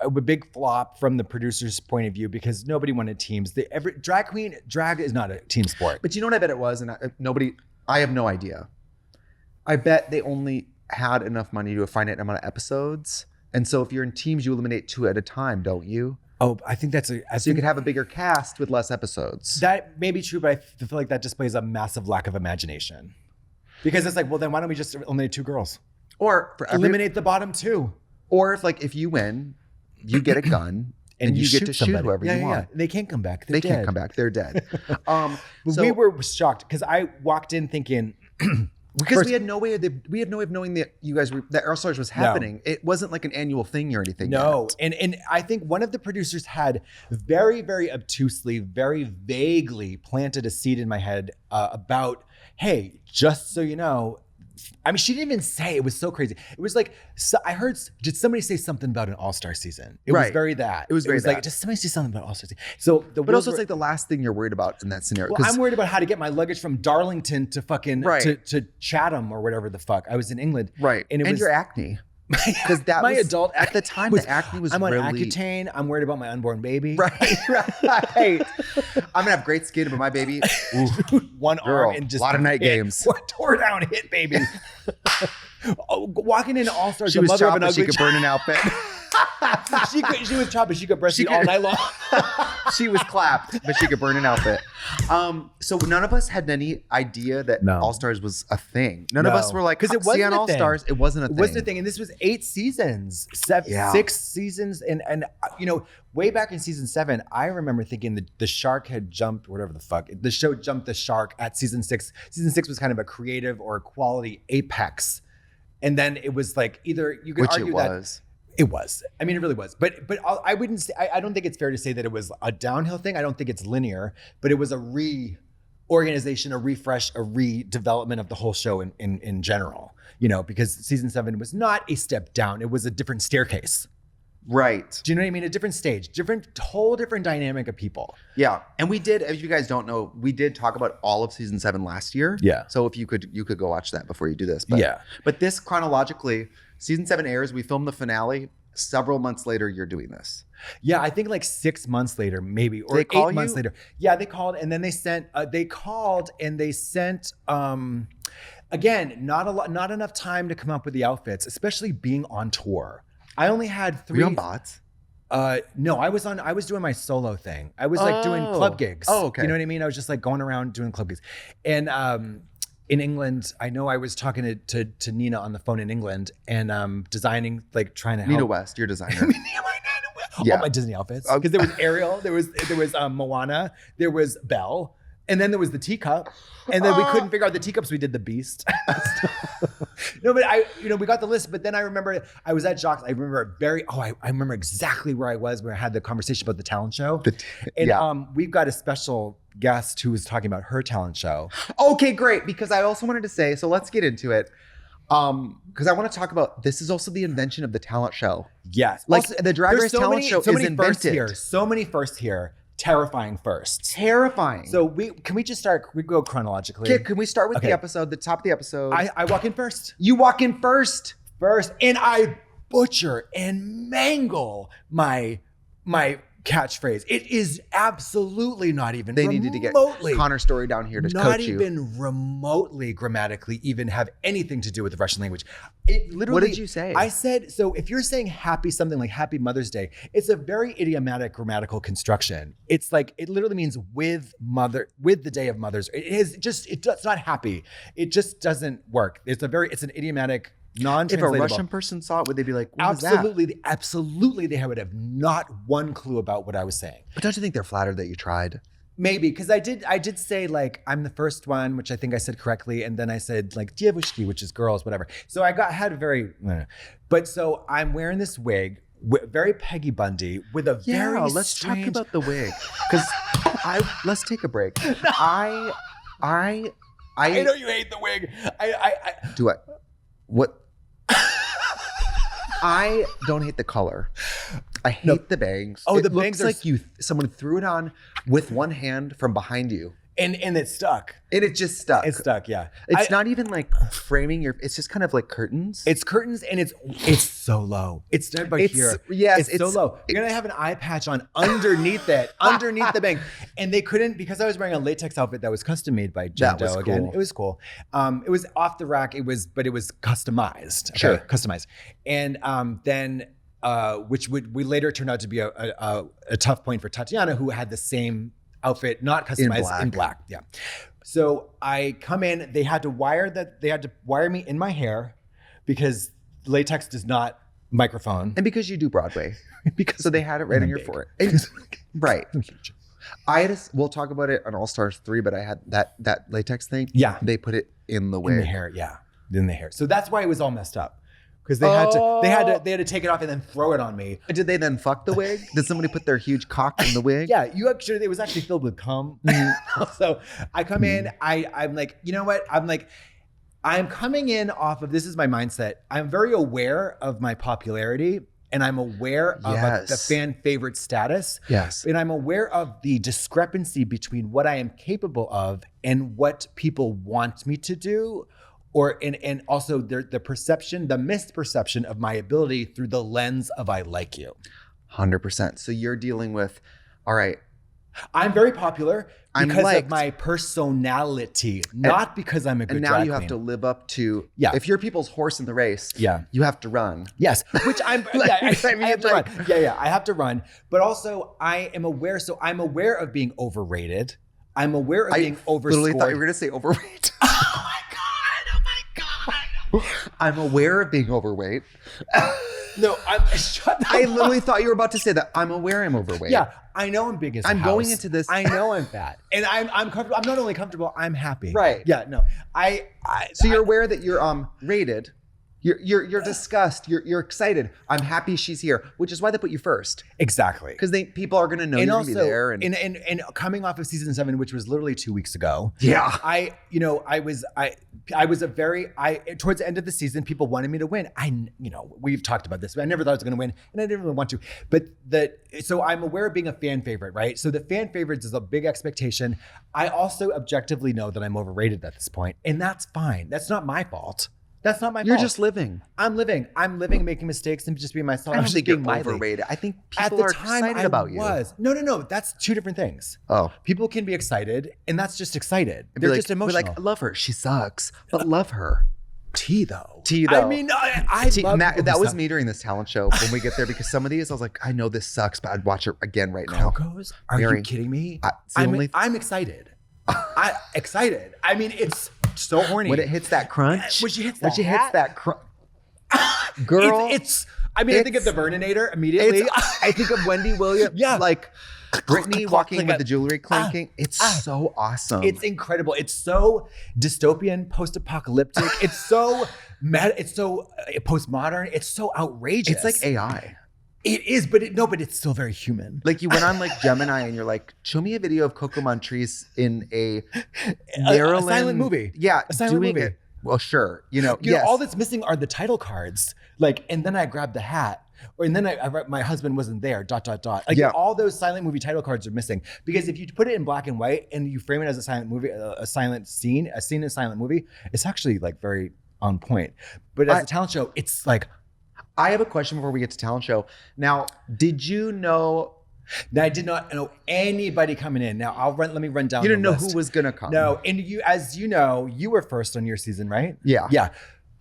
big flop from the producer's point of view because nobody wanted teams. Drag is not a team sport. But you know what I bet it was, and I have no idea. I bet they only had enough money to a finite amount of episodes, and so if you're in teams, you eliminate 2 at a time, don't you? Oh, I think so you could have a bigger cast with less episodes. That may be true, but I feel like that displays a massive lack of imagination. Because it's like, well, then why don't we just eliminate 2 girls? Or eliminate the bottom 2. Or if you win, you get a gun and you get to shoot whoever you want. They can't come back. They can't come back. They're dead. We were shocked because I walked in thinking because we had no way of knowing that you guys that All Stars was happening. No. It wasn't like an annual thing or anything. No, and I think one of the producers had very, very obtusely, very vaguely planted a seed in my head about, hey, just so you know. I mean, she didn't even say. It was so crazy. It was like, I heard, did somebody say something about an All-Star season? It was very that. It was like, just somebody say something about All-Star season. So but also it's like the last thing you're worried about in that scenario. Well, I'm worried about how to get my luggage from Darlington to fucking, to Chatham or whatever the fuck. I was in England. Right. And your acne. Because that my was, adult at the time, the acne was I'm on really... Accutane. I'm worried about my unborn baby. Right. I'm gonna have great skin, but my baby, one arm and just a lot of night games. Tore down hit, baby. Walking into All Stars, she was chopping. She could burn an outfit. she was chopping. She could breastfeed all night long. She was clapped, but she could burn an outfit. So none of us had any idea that All Stars was a thing. None of us were like, because it wasn't on All Stars. It wasn't a thing. It wasn't a thing, and this was 8 seasons, 6 seasons, and way back in season 7, I remember thinking the shark had jumped, whatever the fuck. The show jumped the shark at season 6. Season 6 was kind of a creative or quality apex, and then it was like either you could argue that. It was. I mean, it really was. But I wouldn't say, I don't think it's fair to say that it was a downhill thing. I don't think it's linear, but it was a reorganization, a refresh, a redevelopment of the whole show in general, because season 7 was not a step down. It was a different staircase. Right. Do you know what I mean? A different stage, whole different dynamic of people. Yeah. And we did, if you guys don't know, we did talk about all of season 7 last year. Yeah. So if you could go watch that before you do this. But, But this chronologically, season 7 airs, we filmed the finale. Several months later, you're doing this. Yeah, I think like 6 months later, maybe, or 8 months later. Yeah, they called and then they sent, again, not enough time to come up with the outfits, especially being on tour. I only had 3. Were you on bots? No, I was doing my solo thing. I was like doing club gigs. Oh, okay. You know what I mean? I was just like going around doing club gigs. And in England, I know I was talking to Nina on the phone in England and designing, like trying to help. Nina West, your designer. All my Disney outfits. Because there was Ariel, there was Moana, there was Belle, and then there was the teacup. And then we couldn't figure out the teacups. We did the Beast. No, but we got the list. But then I remember I was at Jacques. I remember I remember exactly where I was where I had the conversation about the talent show. We've got a special guest who was talking about her talent show. Okay, great. Because I also wanted to say, so let's get into it. Because I want to talk about, this is also the invention of the talent show. Yes. Like also, the Drag Race talent show is invented. So many firsts here. Terrifying firsts. Terrifying. So can we just start? We go chronologically. Okay, can we start with the episode, the top of the episode? I walk in first. You walk in first. And I butcher and mangle my catchphrase. It is absolutely not even they remotely, needed to get Connor's story down here to coach you. Not even remotely grammatically even have anything to do with the Russian language. It literally. What did you say? I said, so if you're saying something like Happy Mother's Day, it's a very idiomatic grammatical construction. It's like, it literally means with the day of mothers. It's not happy. It just doesn't work. It's an idiomatic, non-translatable. If a Russian person saw it, would they be like, what absolutely, is that? Absolutely, they would have not one clue about what I was saying. But don't you think they're flattered that you tried? Maybe, because I did say like, I'm the first one, which I think I said correctly. And then I said like Dievushki, which is girls, whatever. So had a very, but so I'm wearing this wig, very Peggy Bundy with a very let's talk about the wig. Because Let's take a break. I know you hate the wig. do it. What? I don't hate the color. I hate the bangs. Oh, it the looks bangs are like someone threw it on with one hand from behind you. And it's stuck. And it just stuck. It's stuck, yeah. It's not even like framing it's just kind of like curtains. It's curtains and it's so low. It's down by here. Yes, it's so low. You're gonna have an eye patch on underneath it, underneath the bang. And they couldn't, because I was wearing a latex outfit that was custom made by Jen That was Doe again. cool. It was cool. It was off the rack. But it was customized. Sure. Customized. And then which we later turned out to be a tough point for Tatiana, who had the same outfit, not customized in black. Yeah. So I come in, they had to wire me in my hair because latex does not microphone. And because you do Broadway. So they had it right on your big. forehead. Right. We'll talk about it on All Stars 3, but I had that latex thing. Yeah. They put it in the wig. In the hair, yeah. In the hair. So that's why it was all messed up. Because they had to take it off and then throw it on me. Did they then fuck the wig? Did somebody put their huge cock in the wig? Yeah, it was actually filled with cum. So I come in, I'm like, you know what? I'm coming in off of, this is my mindset. I'm very aware of my popularity and I'm aware of the fan favorite status. Yes. And I'm aware of the discrepancy between what I am capable of and what people want me to do. And also the misperception of my ability through the lens of I like you. 100%. So you're dealing with, all right. I'm very popular because liked. of my personality, not because I'm a good And now drag you have queen. to live up to, Yeah. if you're people's horse in the race, you have to run. Yes, which I have to run. Yeah, I have to run. But also I am aware, so I'm aware of being overrated. I'm aware of being overscored. I literally thought you were going to say overweight. I'm aware of being overweight. No, shut up. I literally thought you were about to say that. I'm aware I'm overweight. Yeah, I know I'm big as a I'm house. going into this. I know I'm fat, and I'm comfortable. I'm not only comfortable, I'm happy. Right. Yeah. No. So you're aware that you're rated. You're disgust. You're excited. I'm happy she's here, which is why they put you first. Exactly. Because people are going to know you're going to be there. And coming off of season 7, which was literally 2 weeks ago. Yeah. I was towards the end of the season, people wanted me to win. We've talked about this, but I never thought I was going to win, and I didn't really want to. So I'm aware of being a fan favorite, right? So the fan favorites is a big expectation. I also objectively know that I'm overrated at this point, and that's fine. That's not my fault. That's not my fault. You're just living. I'm living, making mistakes and just being myself. I don't I'm think just you're being overrated. I think At people the are time, excited about you. No. That's two different things. Oh. People can be excited, and that's just excited. Be They're like, just emotional. We're like, love her. She sucks, but love her. Tea though. I mean, I love That people who was suck. me during this talent show when we get there, because some of these I was like, I know this sucks, but I'd watch it again right now. Cocos? Are Mary, you kidding me? I'm excited. Excited. I mean, it's so horny. When it hits that crunch. When she hits that crunch. Girl. I think of the Burninator immediately. I think of Wendy Williams. Yeah. Like Brittany walking like with a- the jewelry clinking. It's so awesome. It's incredible. It's so dystopian, post-apocalyptic. It's so mad. It's so postmodern. It's so outrageous. It's like AI. It is, but it's still very human. Like you went on like Gemini and you're like, show me a video of Coco Montrese in a Maryland silent movie. Yeah, A silent doing movie. it. Well, sure. Yes. All that's missing are the title cards. Like, and then I grabbed the hat. And then I my husband wasn't there, ... Like all those silent movie title cards are missing. Because if you put it in black and white and you frame it as a silent movie, a silent scene, a scene in a silent movie, it's actually like very on point. But as a talent show, it's like, I have a question before we get to talent show. Now, did you know? Now, I did not know anybody coming in. Now let me run down. You didn't the know list. who was gonna come. No, and as you know, you were first on your season, right? Yeah. Yeah.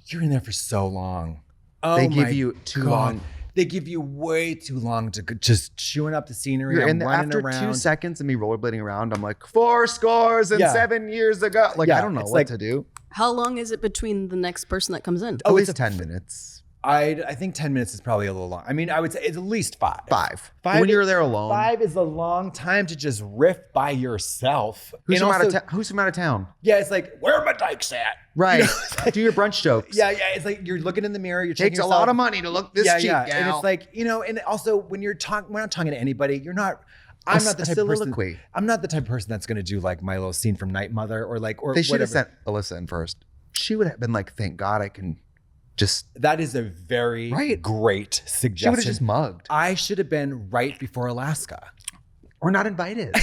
You're in there for so long. Oh, They give you too long. They give you way too long to just chewing up the scenery. You're I'm in there running after around. 2 seconds of me rollerblading around. I'm like 4 scores and 7 years ago. Like I don't know it's what like- to do. How long is it between the next person that comes in? At least 10 minutes. I think 10 minutes is probably a little long. I mean, I would say it's at least 5. 5. Five When is- you're there alone. 5 is a long time to just riff by yourself. Who's And from, also- who's from out of town? Yeah, it's like, where are my dykes at? Right. You know, Do your brunch jokes. Yeah. It's like you're looking in the mirror. You're checking Takes a yourself. lot of money to look this cheap, gal. And it's like, and also when we're not talking to anybody, I'm not the A type of person. soliloquy. I'm not the type of person that's going to do like my little scene from Night Mother or They should have whatever. sent Alyssa in first. She would have been like, thank God I can just. That is a very Right. great She suggestion. would have just mugged. I should have been right before Alaska. Or not invited.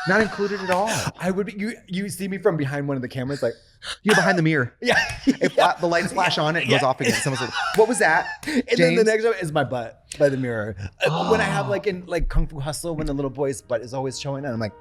Not included at all. I would be, you see me from behind one of the cameras like, You're behind the mirror. yeah. If the lights flash on, it goes off again. Someone's like, what was that? And then James? the next one is my butt by the mirror. When I have like in like Kung Fu Hustle, when the little boy's butt is always showing, and I'm like,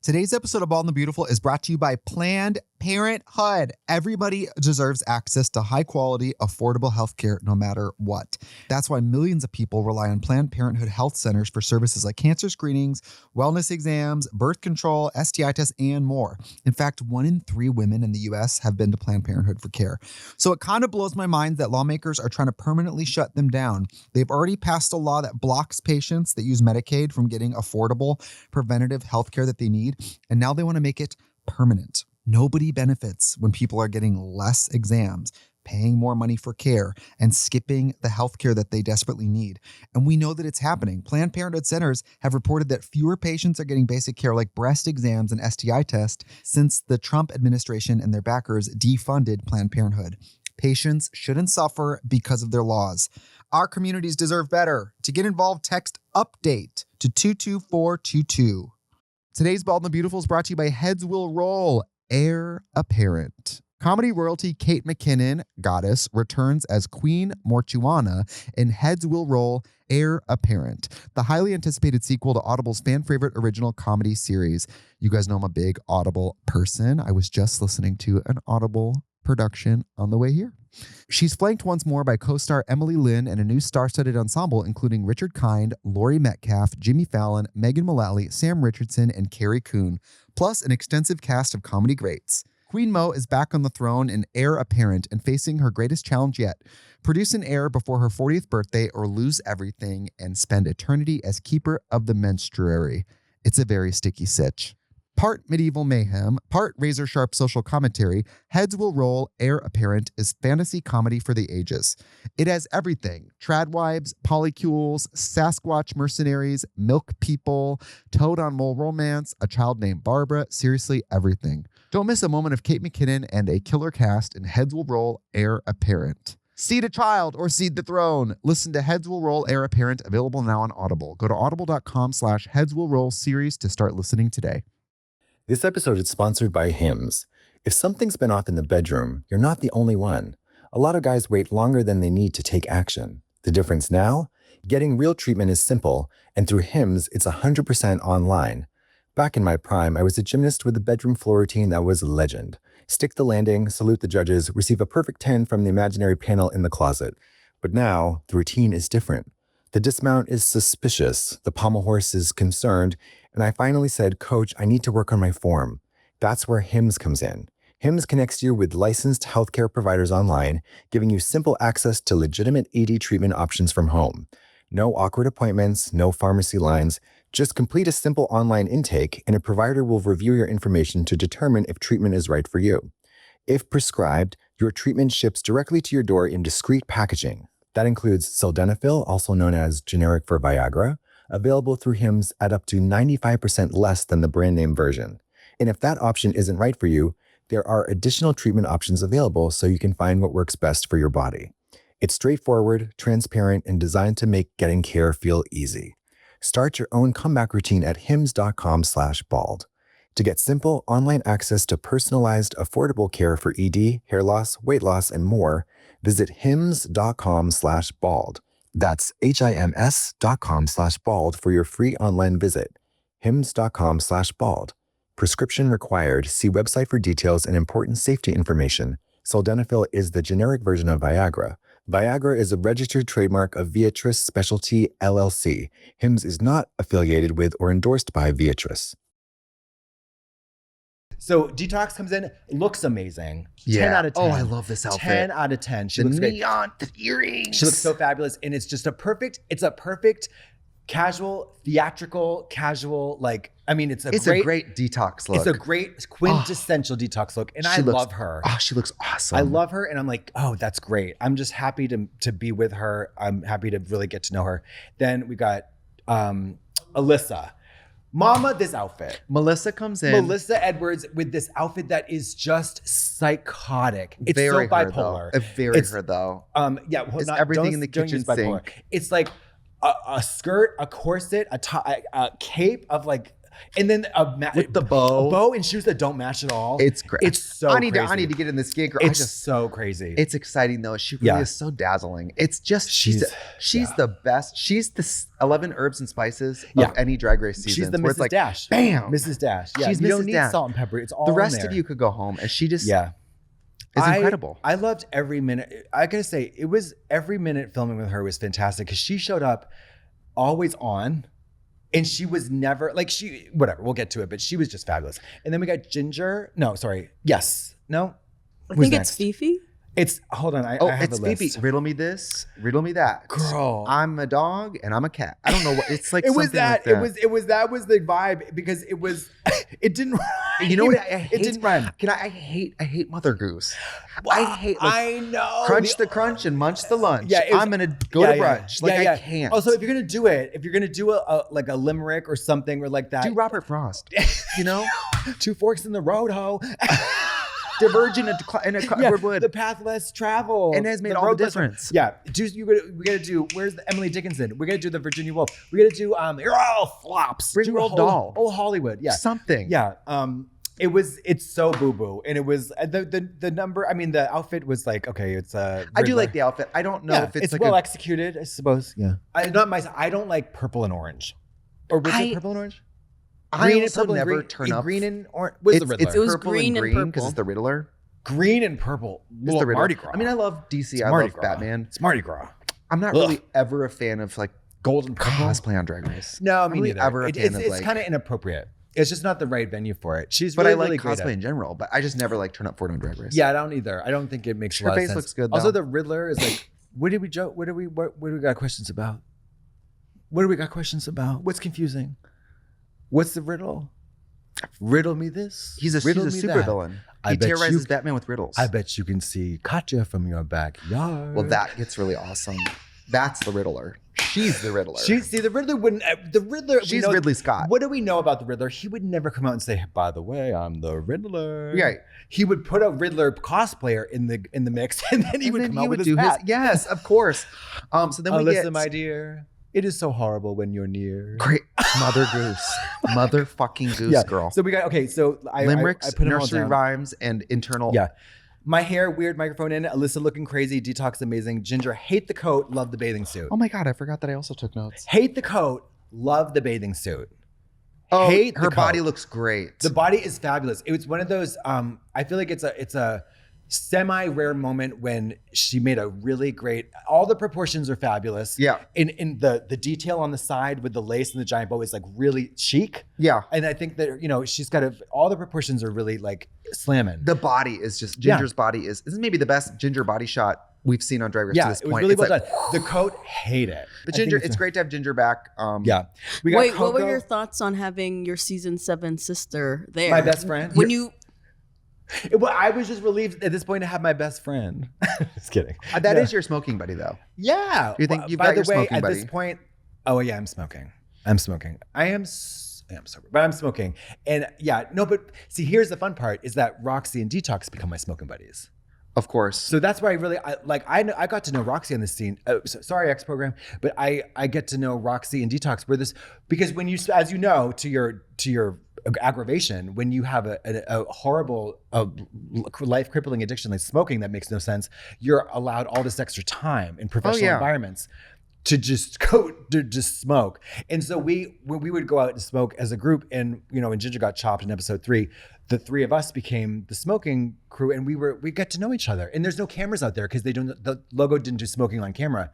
Today's episode of Bald and the Beautiful is brought to you by Planned Parenthood. Everybody deserves access to high quality, affordable healthcare no matter what. That's why millions of people rely on Planned Parenthood health centers for services like cancer screenings, wellness exams, birth control, STI tests, and more. In fact, 1 in 3 women in the US have been to Planned Parenthood for care. So it kind of blows my mind that lawmakers are trying to permanently shut them down. They've already passed a law that blocks patients that use Medicaid from getting affordable preventative healthcare that they need. And now they want to make it permanent. Nobody benefits when people are getting less exams, paying more money for care, and skipping the healthcare that they desperately need. And we know that it's happening. Planned Parenthood centers have reported that fewer patients are getting basic care like breast exams and STI tests since the Trump administration and their backers defunded Planned Parenthood. Patients shouldn't suffer because of their laws. Our communities deserve better. To get involved, text UPDATE to 22422. Today's Bald and the Beautiful is brought to you by Heads Will Roll, Heir Apparent. Comedy royalty Kate McKinnon, Goddess, returns as Queen Mortuana in Heads Will Roll, Heir Apparent, the highly anticipated sequel to Audible's fan-favorite original comedy series. You guys know I'm a big Audible person. I was just listening to an Audible production on the way here. She's flanked once more by co-star Emily Lynn and a new star-studded ensemble including Richard Kind, Laurie Metcalf, Jimmy Fallon, Megan Mullally, Sam Richardson, and Carrie Coon, plus an extensive cast of comedy greats. Queen Mo is back on the throne in Heir Apparent and facing her greatest challenge yet: produce an heir before her 40th birthday or lose everything and spend eternity as keeper of the menstruary. It's a very sticky sitch. Part medieval mayhem, part razor-sharp social commentary, Heads Will Roll, Heir Apparent is fantasy comedy for the ages. It has everything: tradwives, polycules, Sasquatch mercenaries, milk people, toad on mole romance, a child named Barbara, seriously everything. Don't miss a moment of Kate McKinnon and a killer cast in Heads Will Roll, Heir Apparent. Seed a child or seed the throne. Listen to Heads Will Roll, Heir Apparent, available now on Audible. Go to audible.com/headswillroll series to start listening today. This episode is sponsored by Hims. If something's been off in the bedroom, you're not the only one. A lot of guys wait longer than they need to take action. The difference now? Getting real treatment is simple, and through Hims, it's 100% online. Back in my prime, I was a gymnast with a bedroom floor routine that was a legend. Stick the landing, salute the judges, receive a perfect 10 from the imaginary panel in the closet. But now, the routine is different. The dismount is suspicious, the pommel horse is concerned, and I finally said, Coach, I need to work on my form. That's where Hims comes in. Hims connects you with licensed healthcare providers online, giving you simple access to legitimate ED treatment options from home. No awkward appointments, no pharmacy lines. Just complete a simple online intake, and a provider will review your information to determine if treatment is right for you. If prescribed, your treatment ships directly to your door in discreet packaging. That includes sildenafil, also known as generic for Viagra, available through Hims at up to 95% less than the brand name version. And if that option isn't right for you, there are additional treatment options available so you can find what works best for your body. It's straightforward, transparent, and designed to make getting care feel easy. Start your own comeback routine at hims.com/bald. To get simple online access to personalized, affordable care for ED, hair loss, weight loss, and more, visit hims.com/bald. That's HIMS.com/bald for your free online visit. hims.com/bald. Prescription required. See website for details and important safety information. Sildenafil is the generic version of Viagra. Viagra is a registered trademark of Viatris Specialty LLC. Hims is not affiliated with or endorsed by Viatris. so Detox comes in, looks amazing. Yeah. 10 out of 10. Oh, I love this outfit. 10 out of 10. She The looks great. neon, the earrings. She looks so fabulous, and it's just a perfect casual, theatrical, casual. Like, I mean, it's a great detox look. It's a great quintessential detox look, and I love her. Oh, she looks awesome. I love her, and I'm like, oh, that's great. I'm just happy to be with her. I'm happy to really get to know her. Then we got Alyssa. Mama, this outfit. Melissa comes in. Melissa Edwards with this outfit that is just psychotic. It's very so bipolar. It's her though. Yeah, well, It's everything in the kitchen sink. It's like a skirt, a corset, a cape of like, and then with the bow, and shoes that don't match at all. It's great. It's so I need crazy. to get in this gig. It's just so crazy. It's exciting though. She really is so dazzling. It's just she's the best. She's the 11 herbs and spices of any Drag Race season. She's the Mrs. Like, Dash. Bam, Mrs. Dash. Yeah, she's you Mrs. don't need Dash. salt and pepper. It's all the rest in there. of you could go home, and she just is incredible. I loved every minute. I gotta say, it was every minute filming with her was fantastic because she showed up always on. And she was never whatever, we'll get to it, but she was just fabulous. And then we got Ginger. No, sorry. Yes. No? I Who's think next? it's Fifi. It's, hold on. I have it's a list. Phoebe. Riddle me this, riddle me that. Girl. I'm a dog and I'm a cat. I don't know what it's like. It was something that. Like that. That was the vibe because it was, it didn't rhyme. You know what? I hate, it didn't rhyme. I hate Mother Goose. I hate. I know. Crunch the crunch and munch the lunch. Yeah, I'm gonna go to brunch. I can't. Also, if you're gonna do it, if you're gonna do a limerick or something or like that, do Robert Frost. You know, 2 forks in the road, ho. Divergent in a wood. The path less traveled. And it has made all the difference. Yeah. We gotta do, where's the Emily Dickinson? We gotta do the Virginia Woolf. We gotta do, you're all flops. Bring your old doll. Old Hollywood. Yeah. Something. Yeah. It's so boo-boo. And it was, the number, I mean, the outfit was like, okay, it's I do like the outfit. I don't know if it's like well executed, I suppose. Yeah. I don't like purple and orange. Or was it purple and orange? I Green also and purple never and turn up. Green and orange. What's the Riddler? It's It was purple green and and green because purple. it's the Riddler. Green and purple. It's the Riddler. Mardi Gras. I mean, I love DC. It's I Mardi love Gras. Batman. It's Mardi Gras. I'm not really ever a fan of like Golden purple. cosplay on Drag Race. No, I'm me really neither. ever a fan of It's like. kind of inappropriate. It's just not the right venue for it. She's But really, I like really great cosplay at in general. But I just never like turn up for it on Drag Race. Yeah, I don't either. I don't think it makes a Her lot of face sense. looks good, Also, though. the Riddler is like, what do we got questions about? What do we got questions about? What's confusing? What's the riddle? Riddle me this. He's a riddle me super that. villain. I He bet terrorizes you- Batman with riddles. I bet you can see Katya from your backyard. Well, that gets really awesome. That's the Riddler. She's the Riddler. The Riddler wouldn't. The Riddler. She's Ridley Scott. What do we know about the Riddler? He would never come out and say, "By the way, I'm the Riddler." Right. He would put a Riddler cosplayer in the mix, and then he would come out with his hat. Yes, of course. So then we Listen, get my dear, it is so horrible when you're near. great Mother Goose, motherfucking Goose girl. So we got So Limericks, I put them all nursery down. rhymes, and internal. Yeah. My hair, weird microphone in. Alyssa looking crazy. Detox amazing. Ginger, hate the coat. Love the bathing suit. Oh my God, I forgot that I also took notes. Hate the coat. Love the bathing suit. Oh, hate her the body coat. looks great. The body is fabulous. It was one of those. I feel like it's a semi-rare moment when she made a really great. All the proportions are fabulous. Yeah. In the detail on the side with the lace and the giant bow is like really chic. Yeah. And I think that she's got all the proportions are really like slamming. The body is just Ginger's body is. This is maybe the best Ginger body shot we've seen on Drag Race to Yeah, this it was point. really It's well like, done. The coat, hate it. But I think Ginger, it's great to have Ginger back. Yeah. We got Wait, Coco, what were your thoughts on having your season 7 sister there? my best friend? When you Well, I was just relieved at this point to have my best friend. Just kidding. That No. is your smoking buddy, though. Yeah. You think you've by got the your way, smoking at buddy. this point, oh yeah, I'm smoking. I am sober, but I'm smoking. And yeah, no, but see, here's the fun part is that Roxy and Detox become my smoking buddies. Of course. So that's why I got to know Roxy on this scene. Sorry, X program, but I get to know Roxy and Detox because when you, as you know, to your aggravation, when you have a horrible life crippling addiction like smoking that makes no sense, you're allowed all this extra time in professional environments to just go to just smoke. And so when we would go out to smoke as a group, and when Ginger got chopped in episode 3, the 3 of us became the smoking crew, and we got to know each other. And there's no cameras out there because the logo didn't do smoking on camera,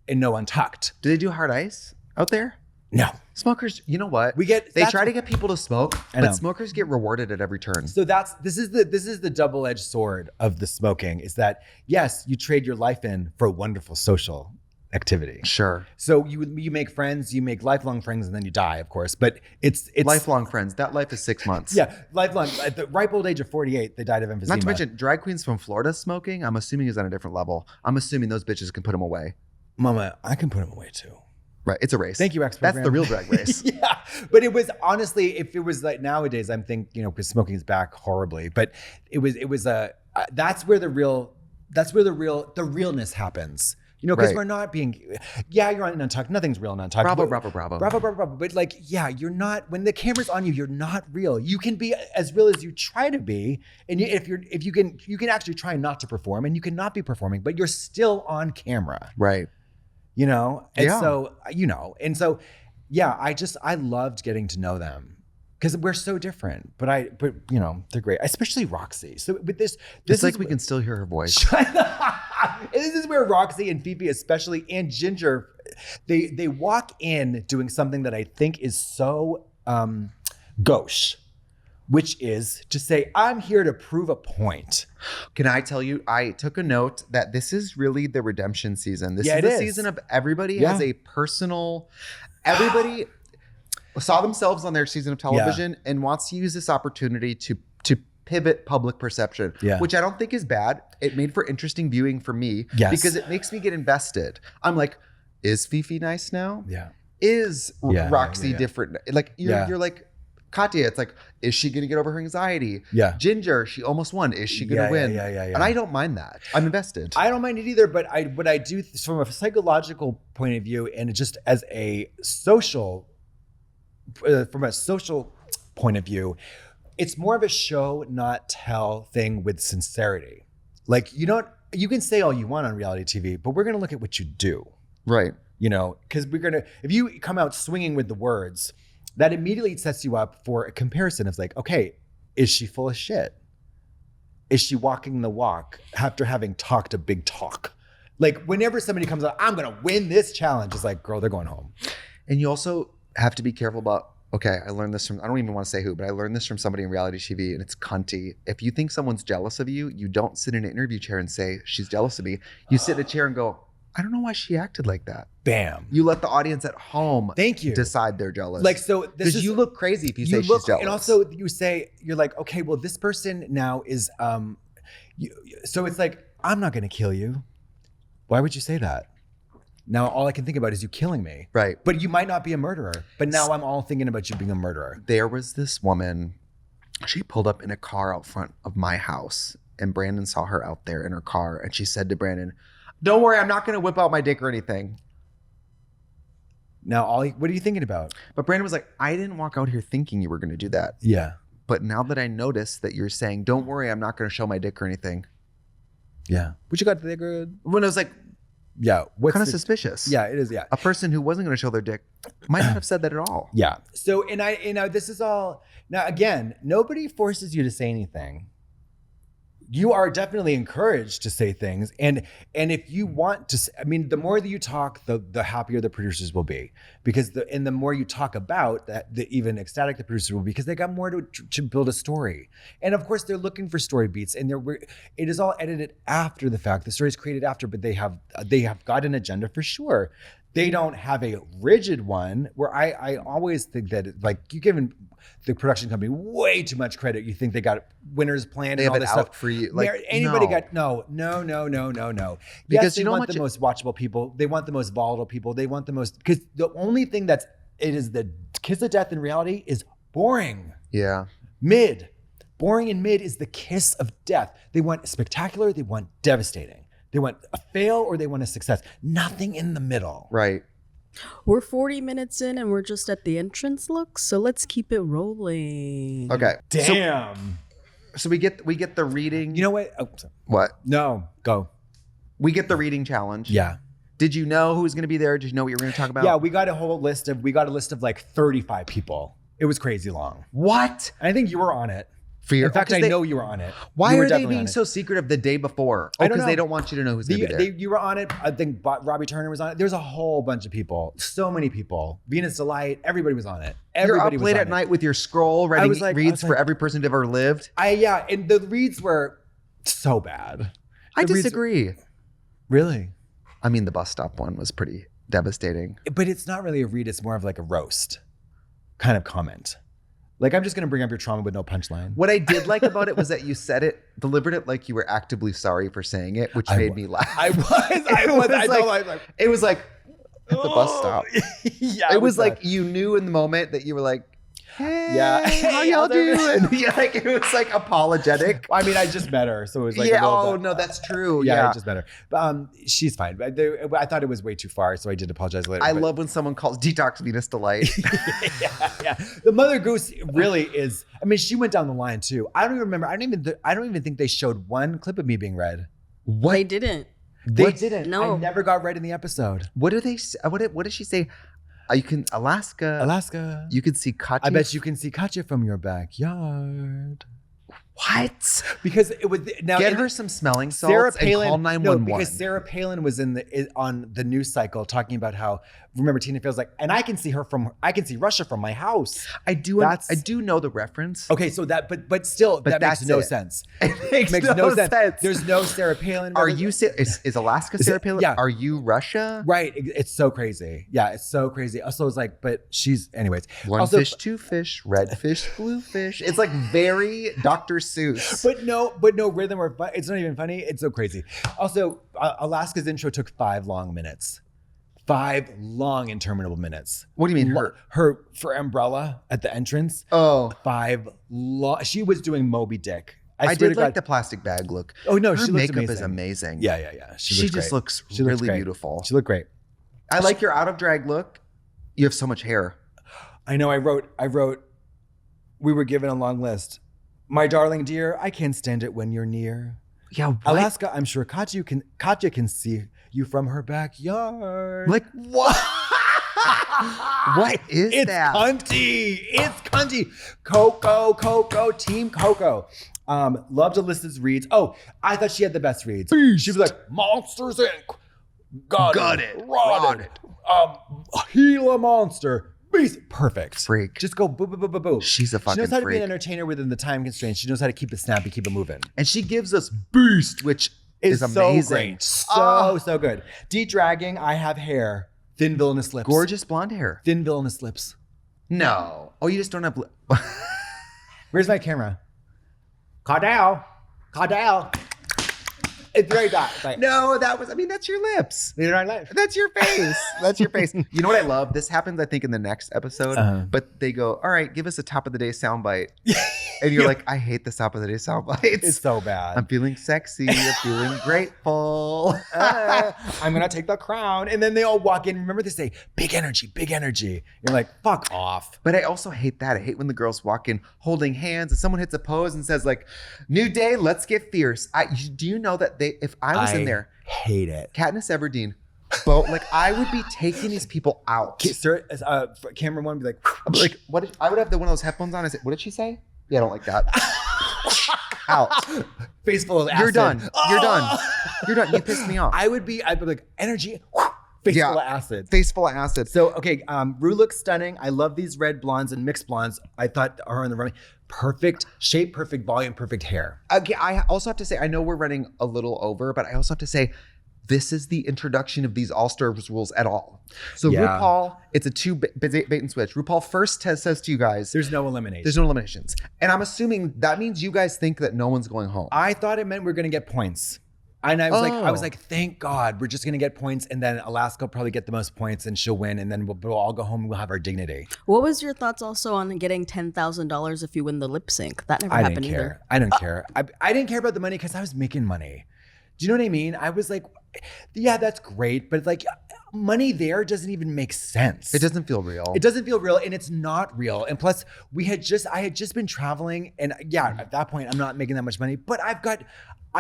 and no Untucked. Do they do hard ice out there? No. Smokers, you know what? They try to get people to smoke, know. but smokers get rewarded at every turn. So this is the double-edged sword of the smoking, is that yes, you trade your life in for a wonderful social activity. Sure. So you make friends, you make lifelong friends, and then you die, of course. But it's Lifelong friends. That life is 6 months. Yeah, lifelong. At the ripe old age of 48, they died of emphysema. Not to mention, drag queens from Florida smoking, I'm assuming is on a different level. I'm assuming those bitches can put them away. Mama, I can put them away too. Right. It's a race. Thank you, X That's Program. the real drag race. Yeah, but it was honestly, if it was like nowadays, I'm thinking, because smoking is back horribly. But it was that's where the realness happens. Because Right. we're not being, you're on Untucked. Nothing's real on Untucked. Bravo, But- bravo, bravo. Bravo, bravo, bravo. But like, you're not, when the camera's on you, you're not real. You can be as real as you try to be. And if you can actually try not to perform, and you can not be performing, but you're still on camera, Right. And Yeah. so, I loved getting to know them. Because we're so different, but they're great, especially Roxy. So with this It's like we can still hear her voice. This is where Roxy and Fifi, especially, and Ginger, they walk in doing something that I think is so gauche, which is to say, I'm here to prove a point. Can I tell you, I took a note that this is really the redemption season. This Yeah, is it the is. season of everybody Yeah. has a personal, everybody saw themselves on their season of television and wants to use this opportunity to pivot public perception, which I don't think is bad. It made for interesting viewing for me because it makes me get invested. I'm like, is Fifi nice now? Yeah. Is Roxy yeah. different? Like you're like, Katya, it's like, is she going to get over her anxiety? Yeah. Ginger, she almost won. Is she going to win? Yeah. And I don't mind that. I'm invested. I don't mind it either, but what I do from a psychological point of view, and just as a social, from a social point of view, it's more of a show, not tell thing with sincerity. Like, you can say all you want on reality TV, but we're going to look at what you do. Right. Because if you come out swinging with the words, that immediately sets you up for a comparison of like, okay, is she full of shit? Is she walking the walk after having talked a big talk? Like, whenever somebody comes out, I'm going to win this challenge, it's like, girl, they're going home. And you also have to be careful about, okay, I learned this from, I don't even want to say who, but I learned this from somebody in reality TV, and it's cunty. If you think someone's jealous of you, you don't sit in an interview chair and say, she's jealous of me. You sit in a chair and go, I don't know why she acted like that. Bam. You let the audience at home Thank you. decide they're jealous. Like, so this because is, you look crazy if you say she's jealous. and also you say, you're like, okay, well, this person now is, so it's like, I'm not going to kill you. Why would you say that? Now all I can think about is you killing me. Right. But you might not be a murderer. But now I'm all thinking about you being a murderer. There was this woman, she pulled up in a car out front of my house, and Brandon saw her out there in her car, and she said to Brandon, don't worry, I'm not going to whip out my dick or anything. Now, what are you thinking about? But Brandon was like, I didn't walk out here thinking you were going to do that. Yeah. But now that I notice that you're saying, don't worry, I'm not going to show my dick or anything. Yeah. What you got there? When I was like, yeah. kind of suspicious. Yeah, it is. Yeah. A person who wasn't going to show their dick might not have said that at all. Yeah. So, this is all, now again, nobody forces you to say anything. You are definitely encouraged to say things. And if you want to, the more that you talk, the happier the producers will be. Because the more you talk about that, the even ecstatic the producers will be, because they got more to build a story. And of course, they're looking for story beats, and it is all edited after the fact. The story is created after, but they have got an agenda for sure. They don't have a rigid one, where I always think that, like, you're giving the production company way too much credit. You think they got winners planned They and have all it this out stuff for you. Like, anybody no. got no. Because Yes, they you know want what the you- most watchable people. They want the most volatile people. They want the most, because the only thing it is the kiss of death in reality is boring. Yeah. Boring and mid is the kiss of death. They want spectacular. They want devastating. They want a fail or they want a success. Nothing in the middle. Right. We're 40 minutes in and we're just at the entrance look, so let's keep it rolling. Okay. Damn. So we get the reading. You know what? Oh, sorry. What? No, go. We get the reading challenge. Yeah. Did you know who was going to be there? Did you know what you were going to talk about? Yeah, we got a list of like 35 people. It was crazy long. What? I think you were on it. In fact, I know you were on it. Why You were are they definitely being on it. so secretive the day before? Oh, I don't because they know. don't want you to know who's going to be there. You were on it. I think Robbie Turner was on it. There's a whole bunch of people. So many people. Venus Delight. Everybody was on it. You're Everybody up was late on at it. night with your scroll, writing was reads for every person to ever lived. And the reads were so bad. I The reads- disagree. Really? I mean, the bus stop one was pretty devastating. But it's not really a read. It's more of like a roast kind of comment. Like, I'm just going to bring up your trauma with no punchline. What I did like about it was that you delivered it like you were actively sorry for saying it, which made me laugh. I was. It was like at the bus stop. Yeah. It was like you knew in the moment that you were like, hey, Yeah. how y'all doing? Yeah, like it was like apologetic. I mean, I just met her, so it was like yeah. a little Oh bit- no, that's true. Yeah, Yeah. I just met her. But she's fine. I thought it was way too far, so I did apologize later. I but- love when someone calls Detox Venus Delight. yeah. The Mother Goose really is. I mean, she went down the line too. I don't even remember. I don't even think they showed one clip of me being read. They didn't. They didn't. No. I never got read in the episode. What do they? What did she say? You can Alaska. You can see Katya. I bet you can see Katya from your backyard. What? Because it was now Get in- her some smelling Sarah salts and call Palin. 911. No, because Sarah Palin was on the news cycle talking about how. Remember, Tina feels like, and I can see Russia from my house. I do know the reference. Okay, so but still, that makes that's no it. sense. It Makes no sense. There's no Sarah Palin. Are you is Alaska Sarah Palin? Yeah. Are you Russia? Right? It's so crazy. Yeah, it's so crazy. Also, it's like, but she's anyways. One also, fish, two fish, red fish, blue fish. It's like very Dr. Seuss. But no rhythm or it's not even funny. It's so crazy. Also, Alaska's intro took 5 long minutes. 5 long interminable minutes. What do you mean her for Umbrella at the entrance? Oh, 5 long. She was doing Moby Dick. I swear did to like God. the plastic bag look. Oh no, Her she looks makeup amazing. is amazing. Yeah. She just looks really great. beautiful. She looked great. I like your out of drag look. You have so much hair. I know. I wrote. We were given a long list. My darling dear, I can't stand it when you're near. Yeah, what? Alaska, I'm sure Katya can see you from her backyard. Like what? What is It's that? It's cunty. Coco, Team Coco. Loved Alyssa's reads. Oh, I thought she had the best reads. She was like, Monsters Inc. Got it. Rotted. Gila Monster. Beast. Perfect. Freak. Just go boo, boo, boo, boo, boo. She's a fucking She knows how to be freak. an entertainer within the time constraints. She knows how to keep it snappy, keep it moving. And she gives us Beast, which is amazing. So great. So good. De-dragging, I have hair. Thin villainous lips. Gorgeous blonde hair. Thin villainous lips. No. Oh, you just don't have. Where's my camera? Cardell. It's very dark. Like, No, that's your lips. these are my lips. That's your face. That's your face. You know what I love? This happens, I think, in the next episode. Uh-huh. But they go, all right, give us a top of the day soundbite. And you're like, I hate the top of the day soundbites. It's so bad. I'm feeling sexy. I'm feeling grateful. I'm gonna take the crown, and then they all walk in. Remember, they say, "Big energy, big energy." You're like, "Fuck off." But I also hate that. I hate when the girls walk in holding hands and someone hits a pose and says like, "New day, let's get fierce." Do you know that if I was in there, hate it. Katniss Everdeen, I would be taking these people out. Sir, camera one, be like, I'd be like, what? I would have one of those headphones on. I said, what did she say? Yeah, I don't like that. Out. face full of acid. You're done. You're Oh! done. You're done. You pissed me off. I'd be like, energy, face Yeah. full of acid. Face full of acid. So, okay, Rue looks stunning. I love these red blondes and mixed blondes. I thought her in the running. Perfect shape, perfect volume, perfect hair. Okay, I also have to say, I know we're running a little over, but I also have to say, this is the introduction of these All-Stars rules at all. So Yeah. RuPaul, it's a bait and switch. RuPaul first says to you guys, There's no elimination. there's no eliminations. And I'm assuming that means you guys think that no one's going home. I thought it meant we're gonna get points. And I was Oh. like, thank God, we're just gonna get points, and then Alaska will probably get the most points, and she'll win, and then we'll all go home and we'll have our dignity. What was your thoughts also on getting $10,000 if you win the lip sync? That never I happened didn't either. care. I don't care. I didn't care about the money because I was making money. Do you know what I mean? I was like, yeah, that's great, but like, money there doesn't even make sense. It doesn't feel real. It doesn't feel real, and it's not real. And plus, I had just been traveling, and yeah, at that point, I'm not making that much money. But I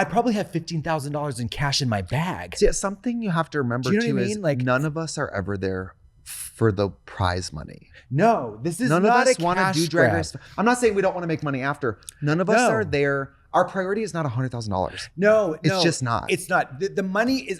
probably have $15,000 in cash in my bag. See, something you have to remember Do you know too what I is mean? Like- none of us are ever there for the prize money. No, this is None of not us a want to cash do Drag grab. Race. I'm not saying we don't want to make money after. None of us No. are there. Our priority is not $100,000. No, It's just not. It's not. The money is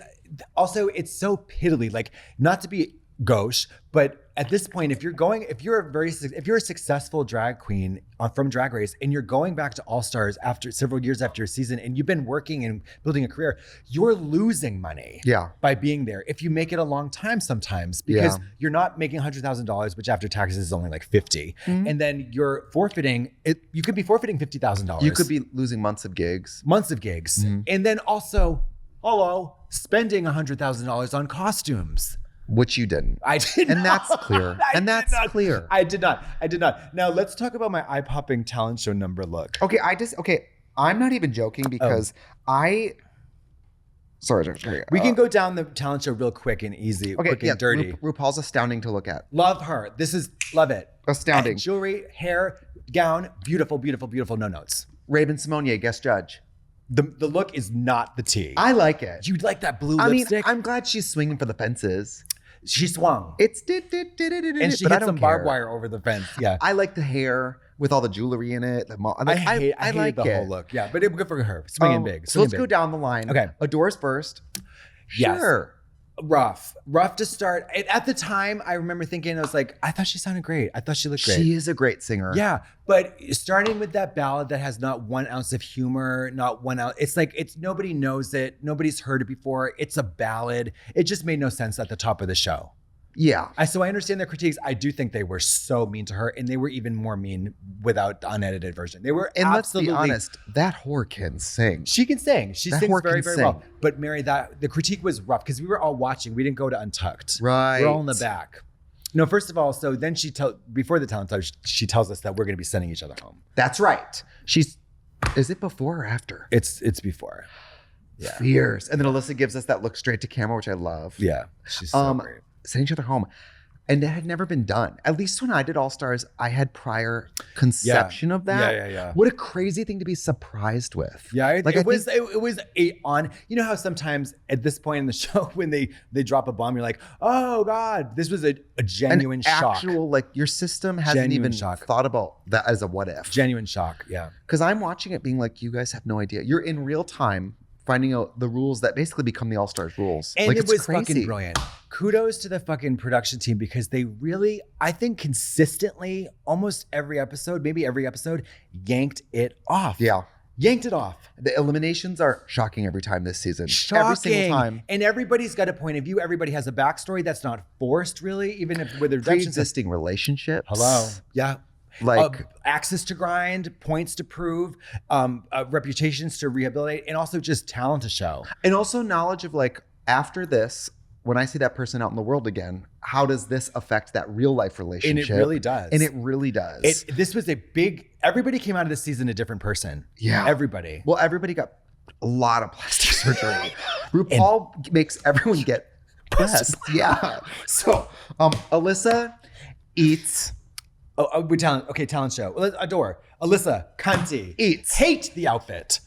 also. It's so piddly. Like, not to be gauche. But at this point, if you're a successful drag queen from Drag Race and you're going back to All Stars after several years after your season and you've been working and building a career, you're losing money by being there. If you make it a long time sometimes, because you're not making $100,000, which after taxes is only like 50. And then you're forfeiting it. You could be forfeiting $50,000. You could be losing months of gigs. And then also, spending $100,000 on costumes. Which you didn't. I did and not. That's clear. And that's clear. I did not. Now let's talk about my eye-popping talent show number look. Okay, I'm not even joking because Sorry. We can go down the talent show real quick and easy, quick and dirty. RuPaul's astounding to look at. Love her. Love it. Astounding. Jewelry, hair, gown, beautiful, beautiful, beautiful. No notes. Raven Simonier, guest judge. The look is not the tea. I like it. You like that blue lipstick? I'm glad she's swinging for the fences. She swung. It's and she hit some barbed wire over the fence. Yeah. I like the hair with all the jewelry in it. I hate the whole look. Yeah, but it good for her. Swinging big. So let's go down the line. Okay. Adore's first. Yes. Sure. Rough to start. At the time, I remember thinking, I was like, I thought she sounded great. I thought she looked great. She is a great singer. Yeah, but starting with that ballad that has not 1 ounce of humor, not 1 ounce. It's like nobody knows it. Nobody's heard it before. It's a ballad. It just made no sense at the top of the show. Yeah. So I understand their critiques. I do think they were so mean to her, and they were even more mean without the unedited version. They were absolutely. Let's be honest, that whore can sing. She can sing. She sings very, very well. But Mary, the critique was rough because we were all watching. We didn't go to Untucked. Right. We're all in the back. No, first of all, so then before the talent show, she tells us that we're going to be sending each other home. That's right. Is it before or after? It's before. Yeah. Fierce. And then Alyssa gives us that look straight to camera, which I love. Yeah. She's so great. Sending each other home. And it had never been done. At least when I did All Stars, I had prior conception of that. Yeah. What a crazy thing to be surprised with. Yeah, it was you know how sometimes at this point in the show when they drop a bomb, you're like, oh God, this was a genuine shock. Actual, like your system hasn't even thought about that as a what if. Genuine shock, yeah. Because I'm watching it being like, you guys have no idea. You're in real time finding out the rules that basically become the All Stars rules. And like, it was crazy. Fucking brilliant. Kudos to the fucking production team because they really, I think consistently, almost every episode, maybe every episode, yanked it off. Yeah. Yanked it off. The eliminations are shocking every time this season. Shocking. Every single time. And everybody's got a point of view. Everybody has a backstory that's not forced really, even if with their pre-existing relationships. Hello. Yeah. Like access to grind, points to prove, reputations to rehabilitate, and also just talent to show. And also knowledge of like, after this, when I see that person out in the world again, how does this affect that real life relationship? And it really does. And it really does. This was everybody came out of this season a different person. Yeah. Everybody. Well, everybody got a lot of plastic surgery. RuPaul makes everyone get breasts. Yeah. So Alyssa eats. Talent show. Adore. Alyssa, cunty. Eats. Hate the outfit.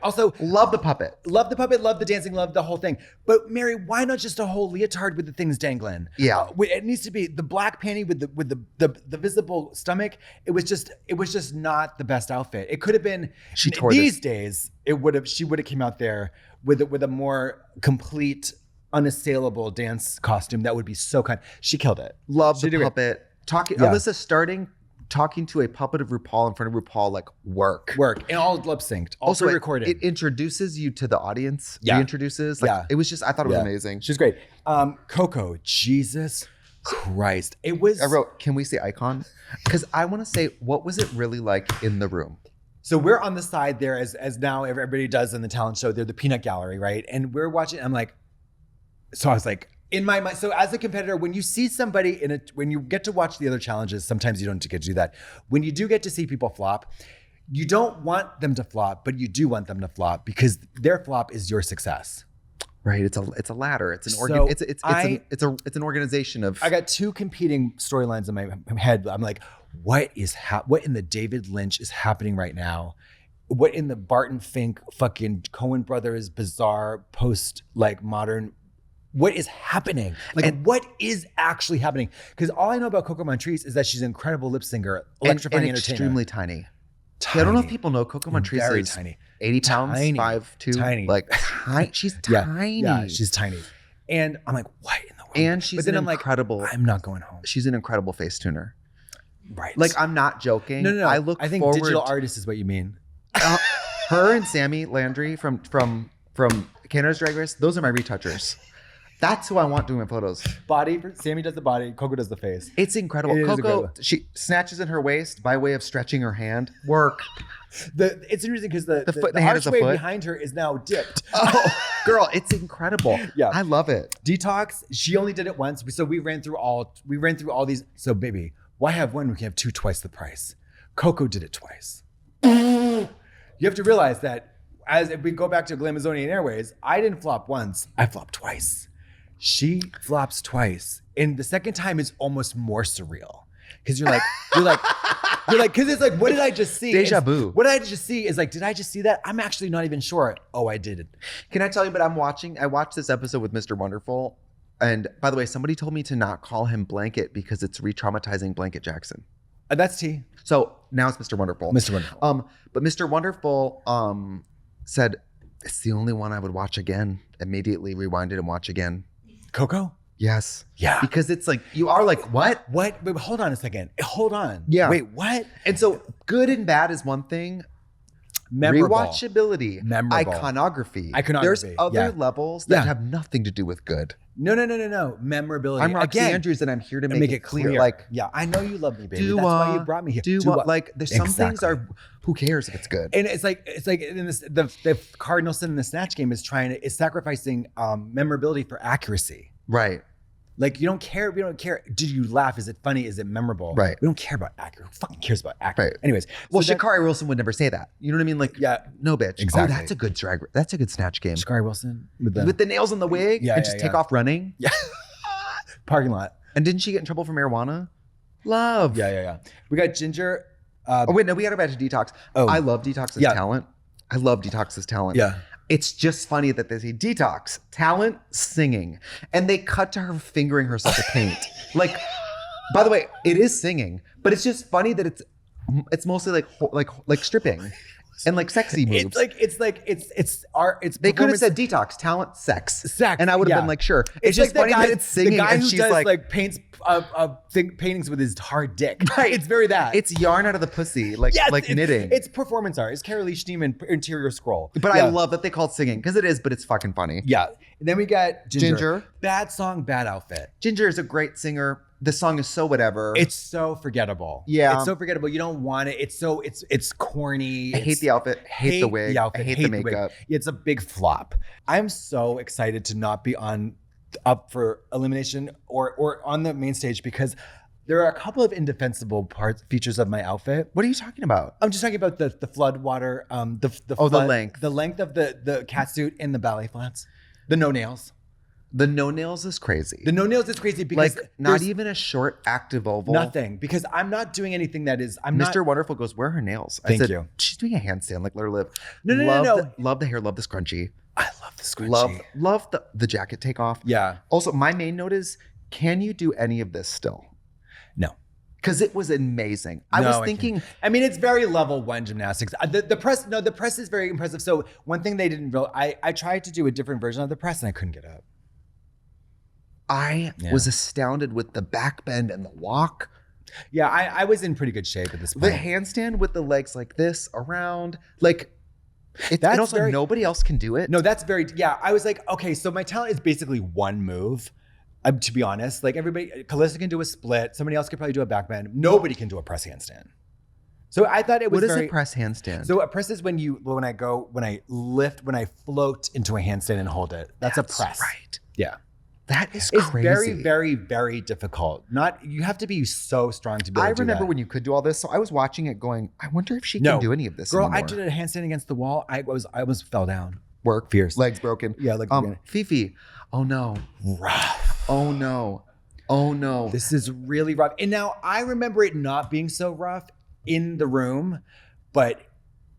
Also, love the puppet. Love the dancing, love the whole thing. But Mary, why not just a whole leotard with the things dangling? Yeah. It needs to be the black panty with the visible stomach. It was just not the best outfit. It could have been these days, she would have came out there with a more complete, unassailable dance costume that would be so kind. She killed it. Love the puppet. Alyssa talking to a puppet of RuPaul in front of RuPaul, like work and all lip synced, also recorded. It introduces you to the audience. Yeah. Reintroduces. It was just, I thought it was amazing. She's great. Coco, Jesus Christ. It was. I wrote, can we say icon? Because I want to say, what was it really like in the room? So we're on the side there as now everybody does in the talent show. They're the peanut gallery, right? And we're watching. I'm like, so I was like, in my mind, so as a competitor, when you see somebody when you get to watch the other challenges, sometimes you don't get to do that. When you do get to see people flop, you don't want them to flop, but you do want them to flop because their flop is your success. Right. It's a ladder. It's an organization of. I got two competing storylines in my head. I'm like, what in the David Lynch is happening right now? What in the Barton Fink fucking Coen Brothers bizarre post like modern? What is happening? What is actually happening? Because all I know about Coco Montrese is that she's an incredible lip singer, electrifying entertainer. Extremely tiny. Yeah, I don't know if people know Coco Montrese very is tiny. 80 pounds, 5'2". Tiny. Like, she's tiny. Yeah, she's tiny. And I'm like, what in the And she's But then an I'm like, incredible. I'm not going home. She's an incredible face tuner. Right. Like, I'm not joking. no. I think forward. digital artist is what you mean. Her and Sammy Landry from Canada's Drag Race. Those are my retouchers. That's who I want doing my photos. Sammy does the body, Coco does the face. It's incredible. It is Coco, incredible. she snatches in her waist by way of stretching her hand. Work. It's interesting because the hand is a archway foot. behind her is now dipped. Oh, girl, it's incredible. Yeah. I love it. Detox, she only did it once. So we ran through all these. So baby, why have one? We can have two twice the price. Coco did it twice. You have to realize that if we go back to Glamazonian Airways, I didn't flop once. I flopped twice. She flops twice. And the second time is almost more surreal. Because you're like, because it's like, what did I just see? Deja vu. What did I just see is like, did I just see that? I'm actually not even sure. Oh, I did it. Can I tell you, but I watched this episode with Mr. Wonderful. And by the way, somebody told me to not call him Blanket because it's re-traumatizing Blanket Jackson. That's T. So now it's Mr. Wonderful. Mr. Wonderful. But Mr. Wonderful said, it's the only one I would watch again. Immediately rewind it and watch again. Coco? Yes. Yeah. Because it's like, you are like, what? What? Wait, hold on a second. Hold on. Yeah. Wait, what? And so good and bad is one thing. Memorable. Rewatchability. Memorable. Iconography. Iconography, There's other yeah. levels that Yeah. have nothing to do with good. No. Memorability. I'm Roxy Again, Andrews and I'm here to and make it clear. Like, yeah, I know you love me, baby. That's why you brought me here. like there's some things Exactly. are, who cares if it's good? And it's like in this, the cardinal sin in the snatch game is sacrificing memorability for accuracy. Right. Like you don't care. We don't care. Did you laugh? Is it funny? Is it memorable? Right. We don't care about accuracy. Who fucking cares about accuracy? Right. Anyways. Well, so Sha'Carri Wilson would never say that. You know what I mean? Like, Yeah. no, bitch. Exactly. Oh, that's a good drag. That's a good snatch game. Sha'Carri Wilson with With the nails in the wig Yeah, and yeah, just take yeah. off running. yeah. Parking lot. And didn't she get in trouble for marijuana? Love. Yeah. We got Ginger. Oh wait, no, we got to go back to Detox. Oh. I love Detox's Yeah. talent. I love Detox's talent. Yeah. It's just funny that they say Detox, talent, singing. And they cut to her fingering herself to paint. Like, by the way, it is singing, but it's just funny that it's mostly like stripping and like sexy moves. It's art. It's They could have performance- said Detox, talent, sex. Sex, And I would have yeah. been like, sure. It's just like funny that it's singing The guy and who she's does like, paints paintings with his hard dick. Right. It's very that. it's yarn out of the pussy, like Yes, like it's- knitting. It's performance art. It's Carolee Schneeman interior scroll. But Yeah. I love that they call it singing because it is, but it's fucking funny. Yeah. And then we got Ginger. Bad song, bad outfit. Ginger is a great singer. The song is so whatever. It's so forgettable. Yeah. It's so forgettable. You don't want it. It's corny. I hate the outfit. Hate the wig. outfit, I hate the wig. makeup. It's a big flop. I'm so excited to not be up for elimination or on the main stage because there are a couple of indefensible features of my outfit. What are you talking about? I'm just talking about the flood water, the length. the length of the catsuit in the ballet flats, the no nails. The no nails is crazy. The no nails is crazy because like not there's even a short active oval. nothing because I'm not doing anything that is I'm Mr. not. Wonderful goes, where are her nails? I Thank said, you. She's doing a handstand. Like let her live. No. Love the hair. Love the scrunchie. I love the scrunchie. Love the jacket takeoff. Yeah. Also, my main note is, can you do any of this still? No. Because it was amazing. I was thinking, I mean, it's very level one gymnastics. The press is very impressive. So one thing they didn't realize, I tried to do a different version of the press and I couldn't get up. I was astounded with the back bend and the walk. Yeah, I was in pretty good shape at this point. The handstand with the legs like this around, like, and That's also very- nobody else can do it. No, that's very, yeah. I was like, okay, so my talent is basically one move. To be honest, like everybody, Calista can do a split. Somebody else could probably do a back bend. Nobody can do a press handstand. So I thought it was What is very, a press handstand? So a press is when I float into a handstand and hold it. That's a press. Right. Yeah. That is It's crazy. very, very, very difficult. You have to be so strong to be able I to do remember that. when you could do all this. So I was watching it going, I wonder if she No. can do any of this Girl, anymore. I did a handstand against the wall. I almost fell down. Work. Fierce. Legs broken. Yeah, legs broken. Fifi. Oh no. Rough. Oh no. Oh no. This is really rough. And now I remember it not being so rough in the room, but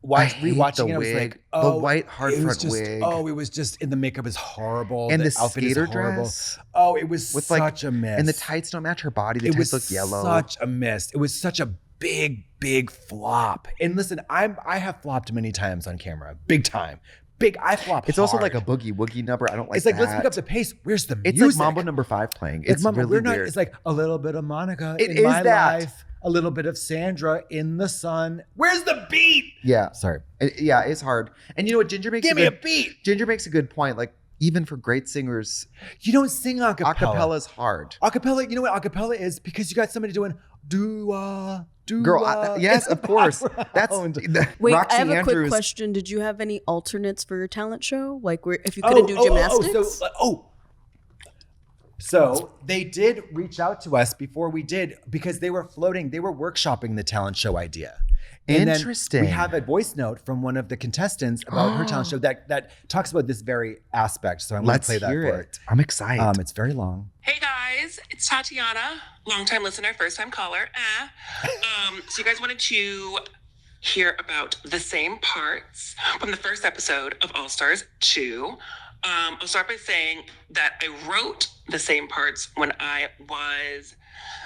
rewatching the it, I was wig. like, The oh, white hard it was front just, wig. oh, it was just, and the makeup is horrible. And the outfit is skater horrible. dress. Oh, it was With, such a miss. And the tights don't match her body. The It tights was look yellow. such a miss. It was such a big, big flop. And listen, I have flopped many times on camera. Big time. big I flop. It's also like a boogie woogie number. I don't like. It's like that. let's pick up the pace. Where's the music? It's like Mambo number 5 playing. It's Mambo, really we're not, weird. It's like a little bit of Monica It in is my that. life. A little bit of Sandra in the sun. Where's the beat? Yeah, Sorry. yeah, it's hard. And you know what? Ginger makes Give me a beat. Ginger makes a good point. Like even for great singers, You don't sing acapella. acapella's hard. Acapella, you know what acapella is? Because you got somebody doing do-ah, do-ah. Girl, yes, of course. That's Wait, Roxy I have a quick Andrews. question. Did you have any alternates for your talent show? Like, where if you couldn't do gymnastics? So they did reach out to us before we did because they were workshopping the talent show idea. And then Interesting. we have a voice note from one of the contestants about her talent show that talks about this very aspect. So I'm going to Let's play that hear for it. I'm excited. It's very long. Hey guys, it's Tatiana, longtime listener, first time caller. So you guys wanted to hear about the same parts from the first episode of All Stars 2. I'll start by saying that I wrote the same parts when I was,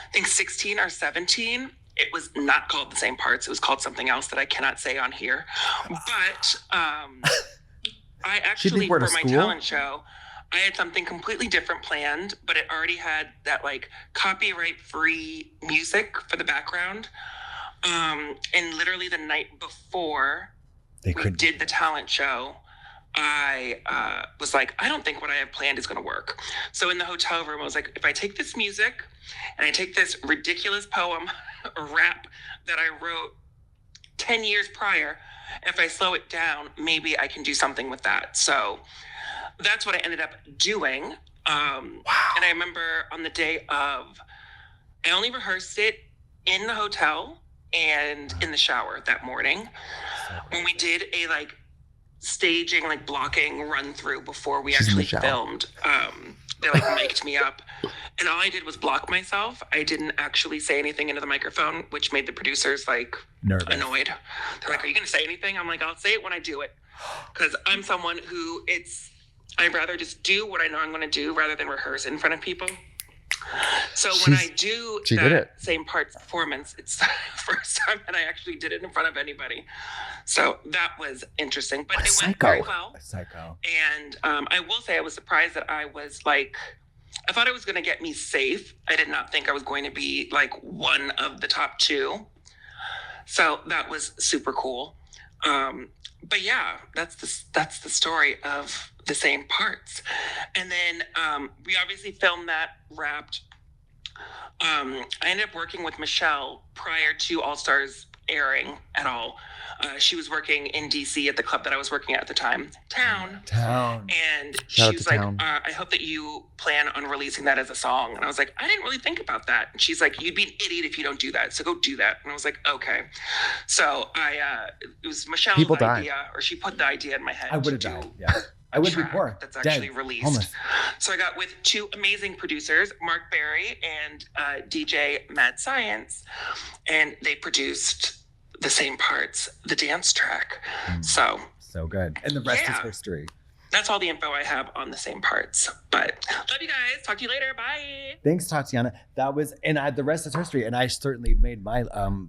I think, 16 or 17. It was not called the same parts. It was called something else that I cannot say on here. But I actually, we're for at a my school? talent show, I had something completely different planned, but it already had that like copyright-free music for the background. And literally the night before we did the talent show, I was like, I don't think what I have planned is going to work. So in the hotel room, I was like, if I take this music and I take this ridiculous poem or rap that I wrote 10 years prior, if I slow it down, maybe I can do something with that. So that's what I ended up doing. And I remember on the day of, I only rehearsed it in the hotel and in the shower that morning. When we did a like staging, like blocking run through before we actually filmed, they like mic'd me up. And all I did was block myself. I didn't actually say anything into the microphone, which made the producers like nervous, annoyed. They're like, are you going to say anything? I'm like, I'll say it when I do it. Because I'm someone who I'd rather just do what I know I'm going to do rather than rehearse in front of people. So when I do that same parts performance, it's the first time that I actually did it in front of anybody. So that was interesting, but it went very well. And I will say I was surprised that I was like, I thought it was going to get me safe. I did not think I was going to be like one of the top 2. So that was super cool. But yeah, that's the story of the same parts. And then we obviously filmed that, wrapped. I ended up working with Michelle prior to All Stars airing at all. She was working in DC at the club that I was working at the time, Town. And she was like, I hope that you plan on releasing that as a song. And I was like, I didn't really think about that. And she's like, you'd be an idiot if you don't do that. So go do that. And I was like, okay. So it was Michelle's idea, or she put the idea in my head. I would have died. Yeah. I would be poor. That's actually released. Homeless. So I got with 2 amazing producers, Mark Berry and DJ Mad Science, and they produced the same parts, the dance track. So good. And the rest is history. That's all the info I have on the same parts. But love you guys. Talk to you later. Bye. Thanks, Tatiana. That was, and the rest is history. And I certainly made my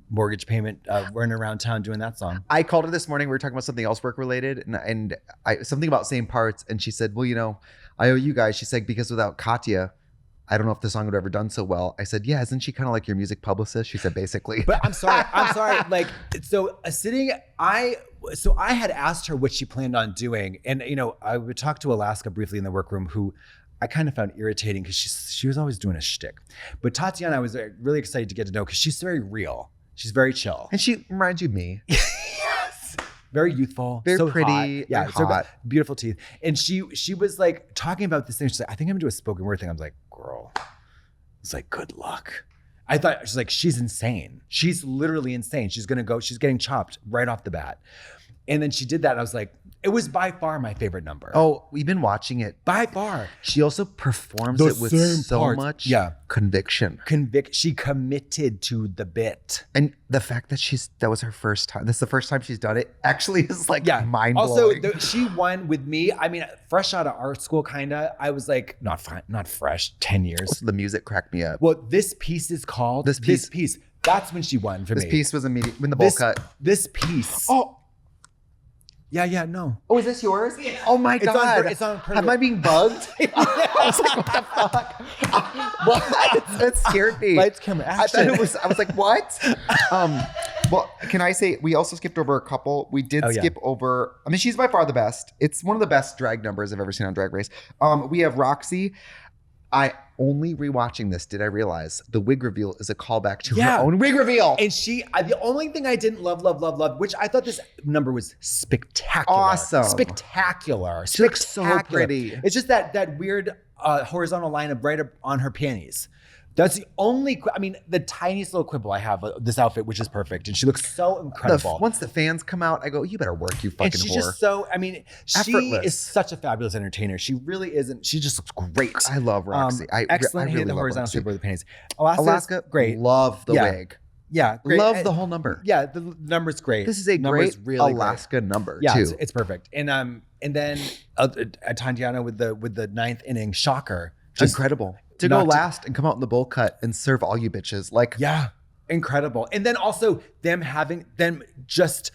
mortgage payment running around town doing that song. I called her this morning. We were talking about something else work related, and something about same parts. And she said, well, you know, I owe you guys. She said, because without Katya, I don't know if the song would have ever done so well. I said, yeah, isn't she kind of like your music publicist? She said, basically. But I'm sorry. Like, so I had asked her what she planned on doing. And, you know, I would talk to Alaska briefly in the workroom, who I kind of found irritating because she was always doing a shtick. But Tatiana, I was really excited to get to know because she's very real. She's very chill. And she reminds you of me. Yes. Very youthful. Very so pretty. Hot. Yeah. Very hot. Beautiful teeth. And she was like talking about this thing. She's like, I think I'm gonna do a spoken word thing. I was like, girl. It's like, good luck. I thought, she's like, she's insane. She's literally insane. She's getting chopped right off the bat. And then she did that. And I was like, it was by far my favorite number. Oh, we've been watching it. By far. She also performs it with so much conviction. She committed to the bit. And the fact that that was her first time. That's the first time she's done it. Actually is like mind blowing. Also, she won with me. I mean, fresh out of art school, kind of. I was like, not fresh, 10 years. Also, the music cracked me up. Well, this piece is called This Piece. That's when she won for me. This piece was immediate when the bowl cut. This piece. Oh. Yeah, no. Oh, is this yours? Oh my It's on God. it's on purpose. Am I being bugged? I was like, what the fuck? What? That scared me. Lights, camera, I thought action. it was, I was like, what? Well, can I say, we also skipped over a couple. We did skip over, I mean, she's by far the best. It's one of the best drag numbers I've ever seen on Drag Race. We have Roxy. I only rewatching this did I realize the wig reveal is a callback to her own wig reveal. And the only thing I didn't love, which I thought this number was spectacular. Awesome. Spectacular. She looks so pretty. It's just that weird horizontal line of right up on her panties. That's the only, the tiniest little quibble I have of this outfit, which is perfect. And she looks so incredible. Once the fans come out, I go, you better work, you fucking and she's whore. just so, she Effortless. is such a fabulous entertainer. She really isn't. She just looks great. I love Roxy. Excellent. I Hated really the love horizontal Roxy. sweep of the panties. Alaska, great. Love the wig. Yeah, great. Love the whole number. Yeah, the number's great. This is a Number's great really Alaska number yeah, too. it's perfect. And then Tatiana with the ninth inning shocker. Just incredible. To go last and come out in the bowl cut and serve all you bitches. Like, yeah, incredible. And then also them just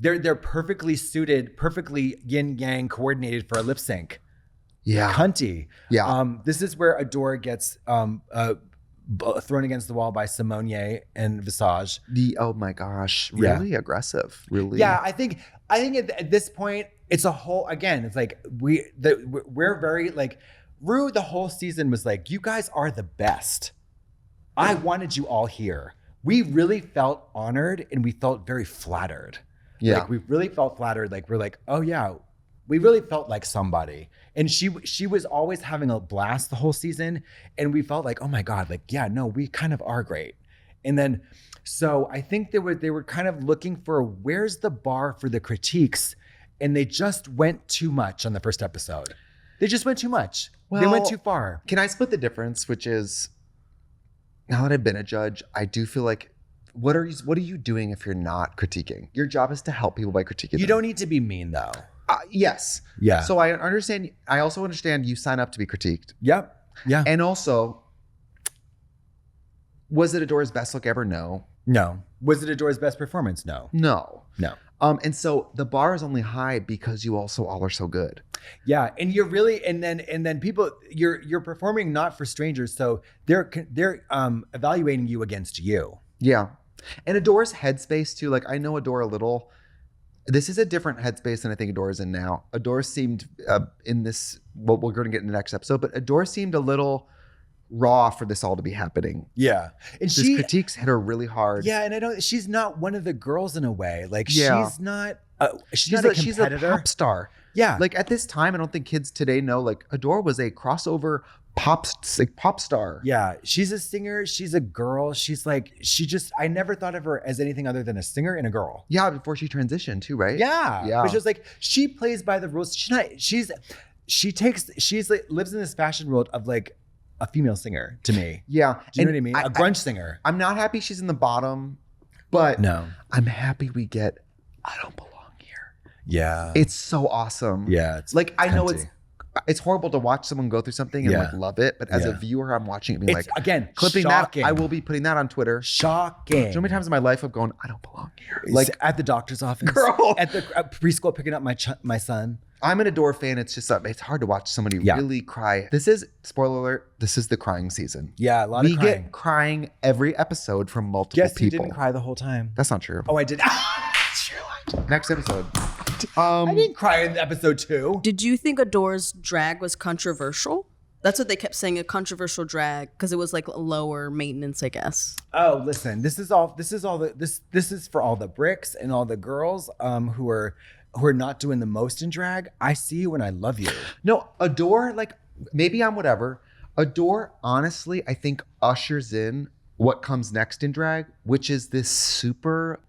they're perfectly suited, perfectly yin yang coordinated for a lip sync. yeah. Cunty. Yeah. This is where Adore gets thrown against the wall by Simone and Visage. Oh my gosh. Really aggressive. Really. Yeah, I think at this point it's a whole, again, it's like we're very like, Rue the whole season was like, you guys are the best. I wanted you all here. We really felt honored and we felt very flattered. Yeah. Like we really felt flattered. Like we're like, oh yeah, we really felt like somebody. And she was always having a blast the whole season. And we felt like, oh my God, like, yeah, no, we kind of are great. And then, so I think they were kind of looking for where's the bar for the critiques. And they just went too much on the first episode. They just went too much. They went too far. Can I split the difference, which is, now that I've been a judge, I do feel like, what are you doing if you're not critiquing? Your job is to help people by critiquing. You don't need to be mean though. Yes. Yeah. So I understand. I also understand you sign up to be critiqued. Yep. Yeah. And also, was it Adore's best look ever? No. No. Was it Adore's best performance? No. No. No. And so the bar is only high because you also all are so good. Yeah, and you're really, and then people, you're performing not for strangers, so they're evaluating you against you. Yeah, and Adore's headspace too. Like I know Adore a little. This is a different headspace than I think Adore is in now. Adore seemed in this. Well, we're going to get in the next episode, but Adore seemed a little raw for this all to be happening. Yeah, and These critiques hit her really hard. Yeah, and I don't. She's not one of the girls in a way. Like Yeah. she's not. She's not a competitor. She's a pop star. Yeah, Like at this time, I don't think kids today know. Like Adore was a crossover pop star. yeah. She's a singer. She's a girl. She's like I never thought of her as anything other than a singer and a girl. Yeah, before she transitioned too, right? Yeah, Yeah. But just like she plays by the rules. She's not. She's like lives in this fashion world of like a female singer to me. Yeah. Do you know what I mean? A grunge singer. I'm not happy she's in the bottom, but No. I'm happy we get I Don't Belong Here. Yeah. It's so awesome. Yeah. It's Like I know cunty. it's horrible to watch someone go through something and Yeah. like love it, but as a Yeah. viewer, I'm watching it being It's, like again, clipping shocking. that. I will be putting that on Twitter. Shocking. Do you know how many times in my life I've gone, I don't belong here? Like at the doctor's office. Girl. At the preschool picking up my son. I'm an Adore fan. It's just it's hard to watch somebody Yeah. really cry. This is, spoiler alert, this is the crying season. Yeah, a lot We of crying. get crying every episode from multiple Guess you people. didn't cry the whole time. That's not true. Oh, I did. Next episode. I didn't cry in episode 2. Did you think Adore's drag was controversial? That's what they kept saying, a controversial drag, because it was like lower maintenance, I guess. Oh, listen, this is for all the bricks and all the girls who are not doing the most in drag. I see you and I love you. No, Adore, like, maybe I'm whatever. Adore, honestly, I think ushers in what comes next in drag, which is this super,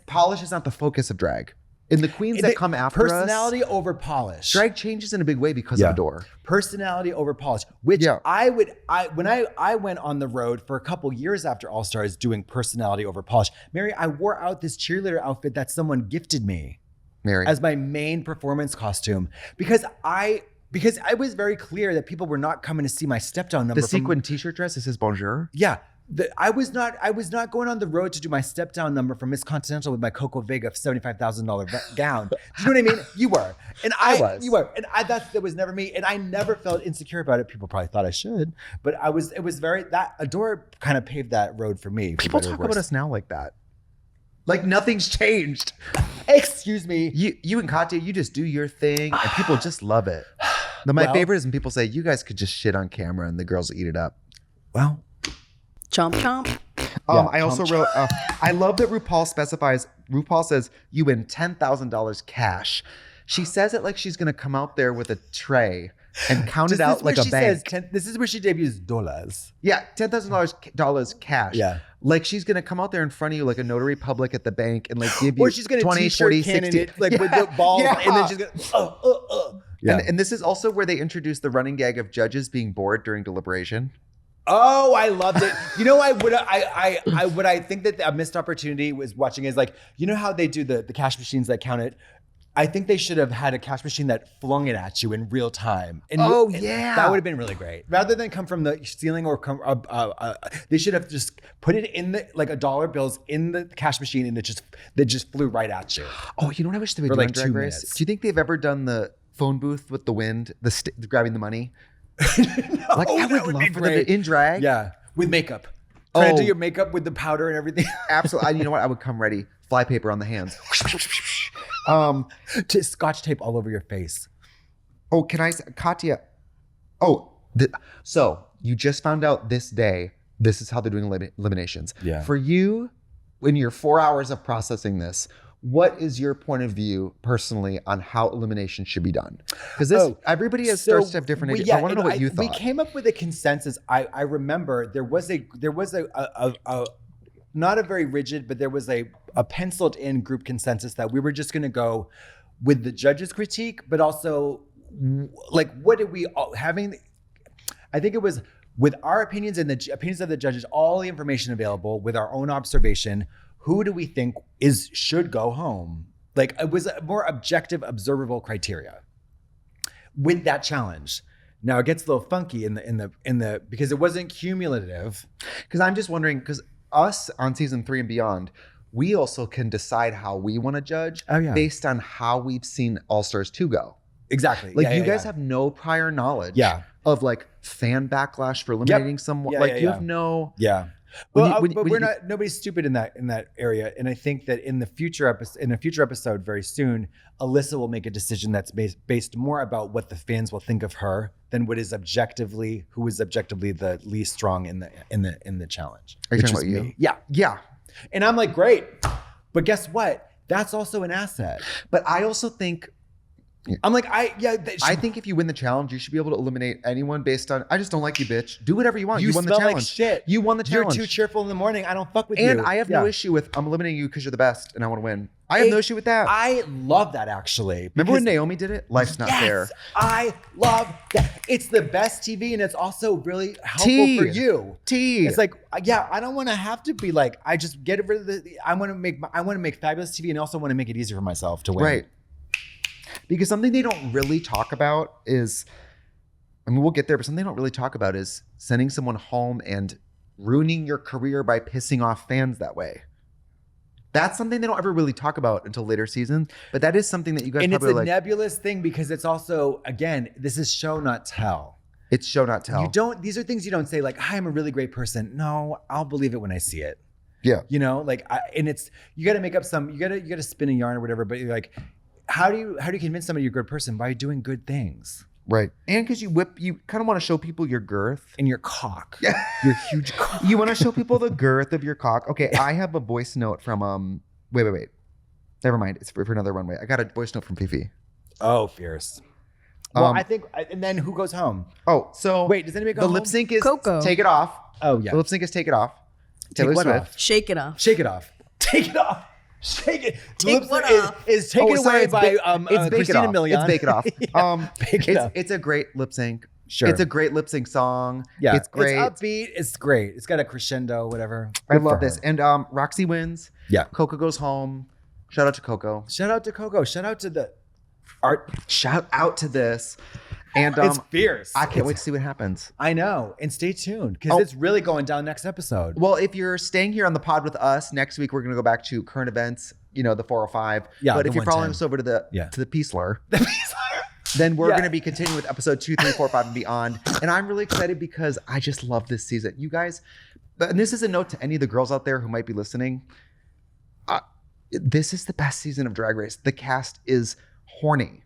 polish is not the focus of drag. In the queens that come after personality us, over polish. drag changes in a big way because Yeah. of Adore. Personality over polish, which Yeah. when I went on the road for a couple years after All Stars doing personality over polish, Mary, I wore out this cheerleader outfit that someone gifted me Mary. as my main performance costume because I was very clear that people were not coming to see my step down number. The sequin t-shirt dress, this is Bonjour. Yeah, I was not going on the road to do my step down number for Miss Continental with my Coco Vega $75,000 gown. Do you know what I mean? You were, and I was. You were, and that was never me, and I never felt insecure about it. People probably thought I should, but I was. It was very that Adore kind of paved that road for me. People talk about us now like that. Like nothing's changed. Excuse me. You and Katya, you just do your thing, and people just love it. My favorite is when people say, "You guys could just shit on camera, and the girls will eat it up." Well. Chomp chomp. I also wrote, I love that RuPaul says you win $10,000 cash. She says it like she's going to come out there with a tray and count it out like a bank. This is where she debuts dollars. Yeah, $10,000 cash. Yeah. Like she's going to come out there in front of you like a notary public at the bank and like give you or she's going to 20, 40, 60. It, like with the balls and then she's going to, Yeah. And this is also where they introduced the running gag of judges being bored during deliberation. Oh, I loved it. You know, what I think that a missed opportunity was watching is like, you know how they do the cash machines that count it? I think they should have had a cash machine that flung it at you in real time. And that would have been really great. Rather than come from the ceiling or come, they should have just put it in the like $1 bills in the cash machine and they just flew right at you. Oh, you know what I wish they would do like on Drag 2 Race? minutes. Do you think they've ever done the phone booth with the wind, grabbing the money? No, like I would love for them to in drag. Yeah, with makeup. Try to do your makeup with the powder and everything. Absolutely. You know what? I would come ready. Flypaper on the hands. To scotch tape all over your face. Oh, can I, Katya? So you just found out this day. This is how they're doing eliminations. Yeah. For you, in your 4 hours of processing this, what is your point of view personally on how elimination should be done? Because everybody starts to have different ideas. I want to know what you thought. We came up with a consensus. I remember there was a not a very rigid, but there was a penciled in group consensus that we were just going to go with the judges' critique, but also like what did we having? I think it was with our opinions and the opinions of the judges, all the information available with our own observation. Who do we think should go home? Like it was a more objective, observable criteria with that challenge. Now it gets a little funky in the because it wasn't cumulative. Because I'm just wondering, because us on season 3 and beyond, we also can decide how we want to judge based on how we've seen All Stars 2 go. Exactly. Like you guys have no prior knowledge of like fan backlash for eliminating someone. You have no. Yeah. Well, but nobody's stupid in that area, and I think that in a future episode very soon, Alyssa will make a decision that's based more about what the fans will think of her than who is objectively the least strong in the challenge. Are you talking about you? Yeah. And I'm like, great, but guess what? That's also an asset. But I also think. I'm like, I think if you win the challenge, you should be able to eliminate anyone based on, I just don't like you, bitch. Do whatever you want. You won the challenge. Like shit. You won the challenge. You're too cheerful in the morning. I don't fuck with you. And I have no issue with, I'm eliminating you because you're the best and I want to win. I have no issue with that. I love that actually. Remember when Naomi did it? Life's not fair. I love that. It's the best TV and it's also really helpful for you. It's like, I don't want to have to be like, I just get rid of I want to make fabulous TV and also want to make it easier for myself to win. Right. Because something they don't really talk about is, I mean, we'll get there, but something they don't really talk about is sending someone home and ruining your career by pissing off fans that way. That's something they don't ever really talk about until later seasons, but that is something that you guys probably like. And it's a nebulous thing because it's also, again, this is show not tell. It's show not tell. These are things you don't say like, I'm a really great person. No, I'll believe it when I see it. Yeah. You know, like, you got to make up you got to spin a yarn or whatever, but you're like, how do you convince somebody you're a good person? By doing good things. Right. And because you kind of want to show people your girth. And your cock. Yeah. Your huge cock. You want to show people the girth of your cock. Okay, I have a voice note from, wait. Never mind. It's for another runway. I got a voice note from Fifi. Oh, fierce. Well, I think, and then who goes home? Oh, so. Wait, does anybody go home? The lip sync is Coco. Take It Off. Oh, yeah. The lip sync is Take It Off. Taylor Swift. Off? Shake It Off. Shake It Off. Take It Off. Shake it. Take what off? Is Taken Away by Christina Milian. It's Bake It Off. Bake It Off. It's a great lip sync. Sure. It's a great lip sync song. Yeah. It's great. It's upbeat. It's great. It's got a crescendo, whatever. I love this. And Roxy wins. Yeah. Coco goes home. Shout out to Coco. Shout out to Coco. Shout out to the art. Shout out to this. And It's fierce. I can't wait to see what happens. I know. And stay tuned because it's really going down next episode. Well, if you're staying here on the pod with us, next week we're going to go back to current events, the 405. Yeah, but the if you're following 110. us over to the Peaceler, The then we're going to be continuing with episode 2, 3, 4, 5, and beyond. And I'm really excited because I just love this season. You guys, and this is a note to any of the girls out there who might be listening. This is the best season of Drag Race. The cast is horny.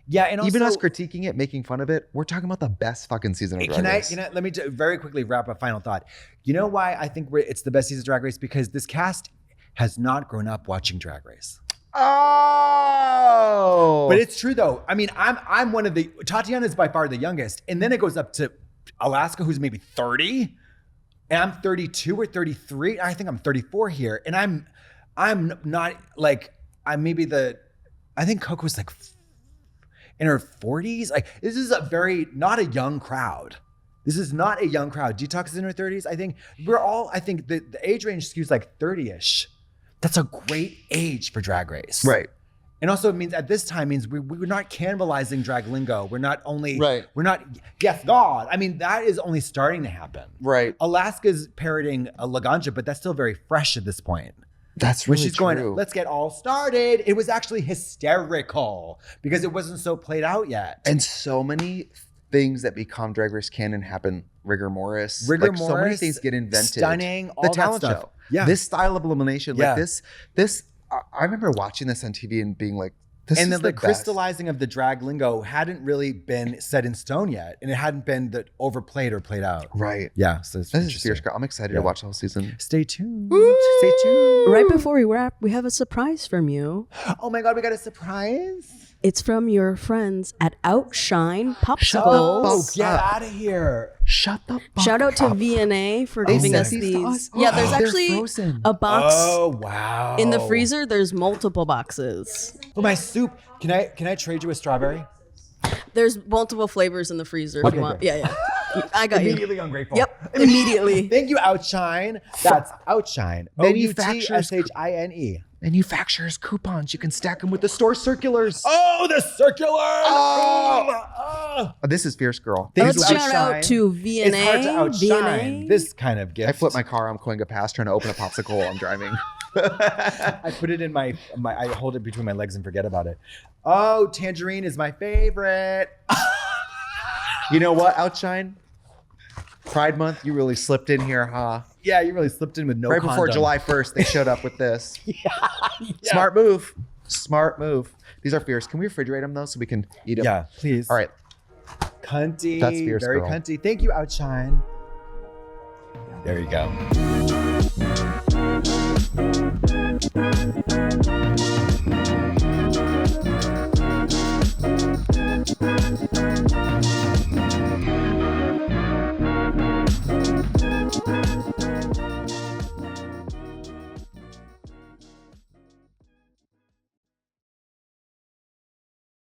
Yeah, and also, even us critiquing it, making fun of it, we're talking about the best fucking season of Drag Race. Let me very quickly wrap up final thought. You know why I think it's the best season of Drag Race? Because this cast has not grown up watching Drag Race. Oh, But it's true though. I mean, I'm one of the Tatiana is by far the youngest, and then it goes up to Alaska, who's maybe 30, and I'm 32 or 33. I think I'm 34 here, and I'm not like I think Coco's like in her 40s. Like this is not a young crowd. This is not a young crowd. Detox is in her 30s. I think the age range skews like 30-ish. That's a great age for Drag Race. right. And also it means at this time means we're not cannibalizing drag lingo. We're not only, Right. we're not, yes, God. I mean, that is only starting to happen. Right. Alaska's parroting a Laganja, but that's still very fresh at this point. That's When really she's true. going, let's get all started. It was actually hysterical because it wasn't so played out yet. And so many things that become Drag Race canon happen. Rigor Mortis. So many things get invented. Stunning, all The that talent stuff. show. Yeah. This style of elimination, Yeah. like this. I remember watching this on TV and being like, this And is the the best. crystallizing of the drag lingo hadn't really been set in stone yet. And it hadn't been overplayed or played out. Right. Yeah. So it's This is interesting. fierce, girl. I'm excited Yeah. to watch the whole season. Stay tuned. Stay tuned. Right before we wrap, we have a surprise from you. Oh my God, we got a surprise. It's from your friends at Outshine Oh, Popsicles. get out of here. Shut the fuck Shout out to up. VNA for They giving sent us these to these. us? Yeah, there's They're actually frozen. a box Oh, wow. in the freezer. There's multiple boxes. Oh, my soup. Can I trade you a strawberry? There's multiple flavors in the freezer if Okay, you want. great. Yeah. I got you. Immediately ungrateful. Yep, immediately. Thank you, Outshine. That's Outshine. Manufacturers- Outshine. Manufacturers coupons. You can stack them with the store circulars. Oh, the circular. Oh. This is fierce, girl. Thank Let's you, shout out Outshine. to VNA. It's hard to outshine VNA. this kind of gift. I flip my car. I'm going past trying to open a popsicle while I'm driving. I put it in my I hold it between my legs and forget about it. Oh, tangerine is my favorite. You know what, Outshine? Pride Month, you really slipped in here, huh? Yeah, you really slipped in with no Right before condom. July 1st, they showed up with this. Smart move. Smart move. These are fierce. Can we refrigerate them, though, so we can eat them? Yeah, please. All right. Cunty. That's fierce, Very girl. cunty. Thank you, Outshine. There you go.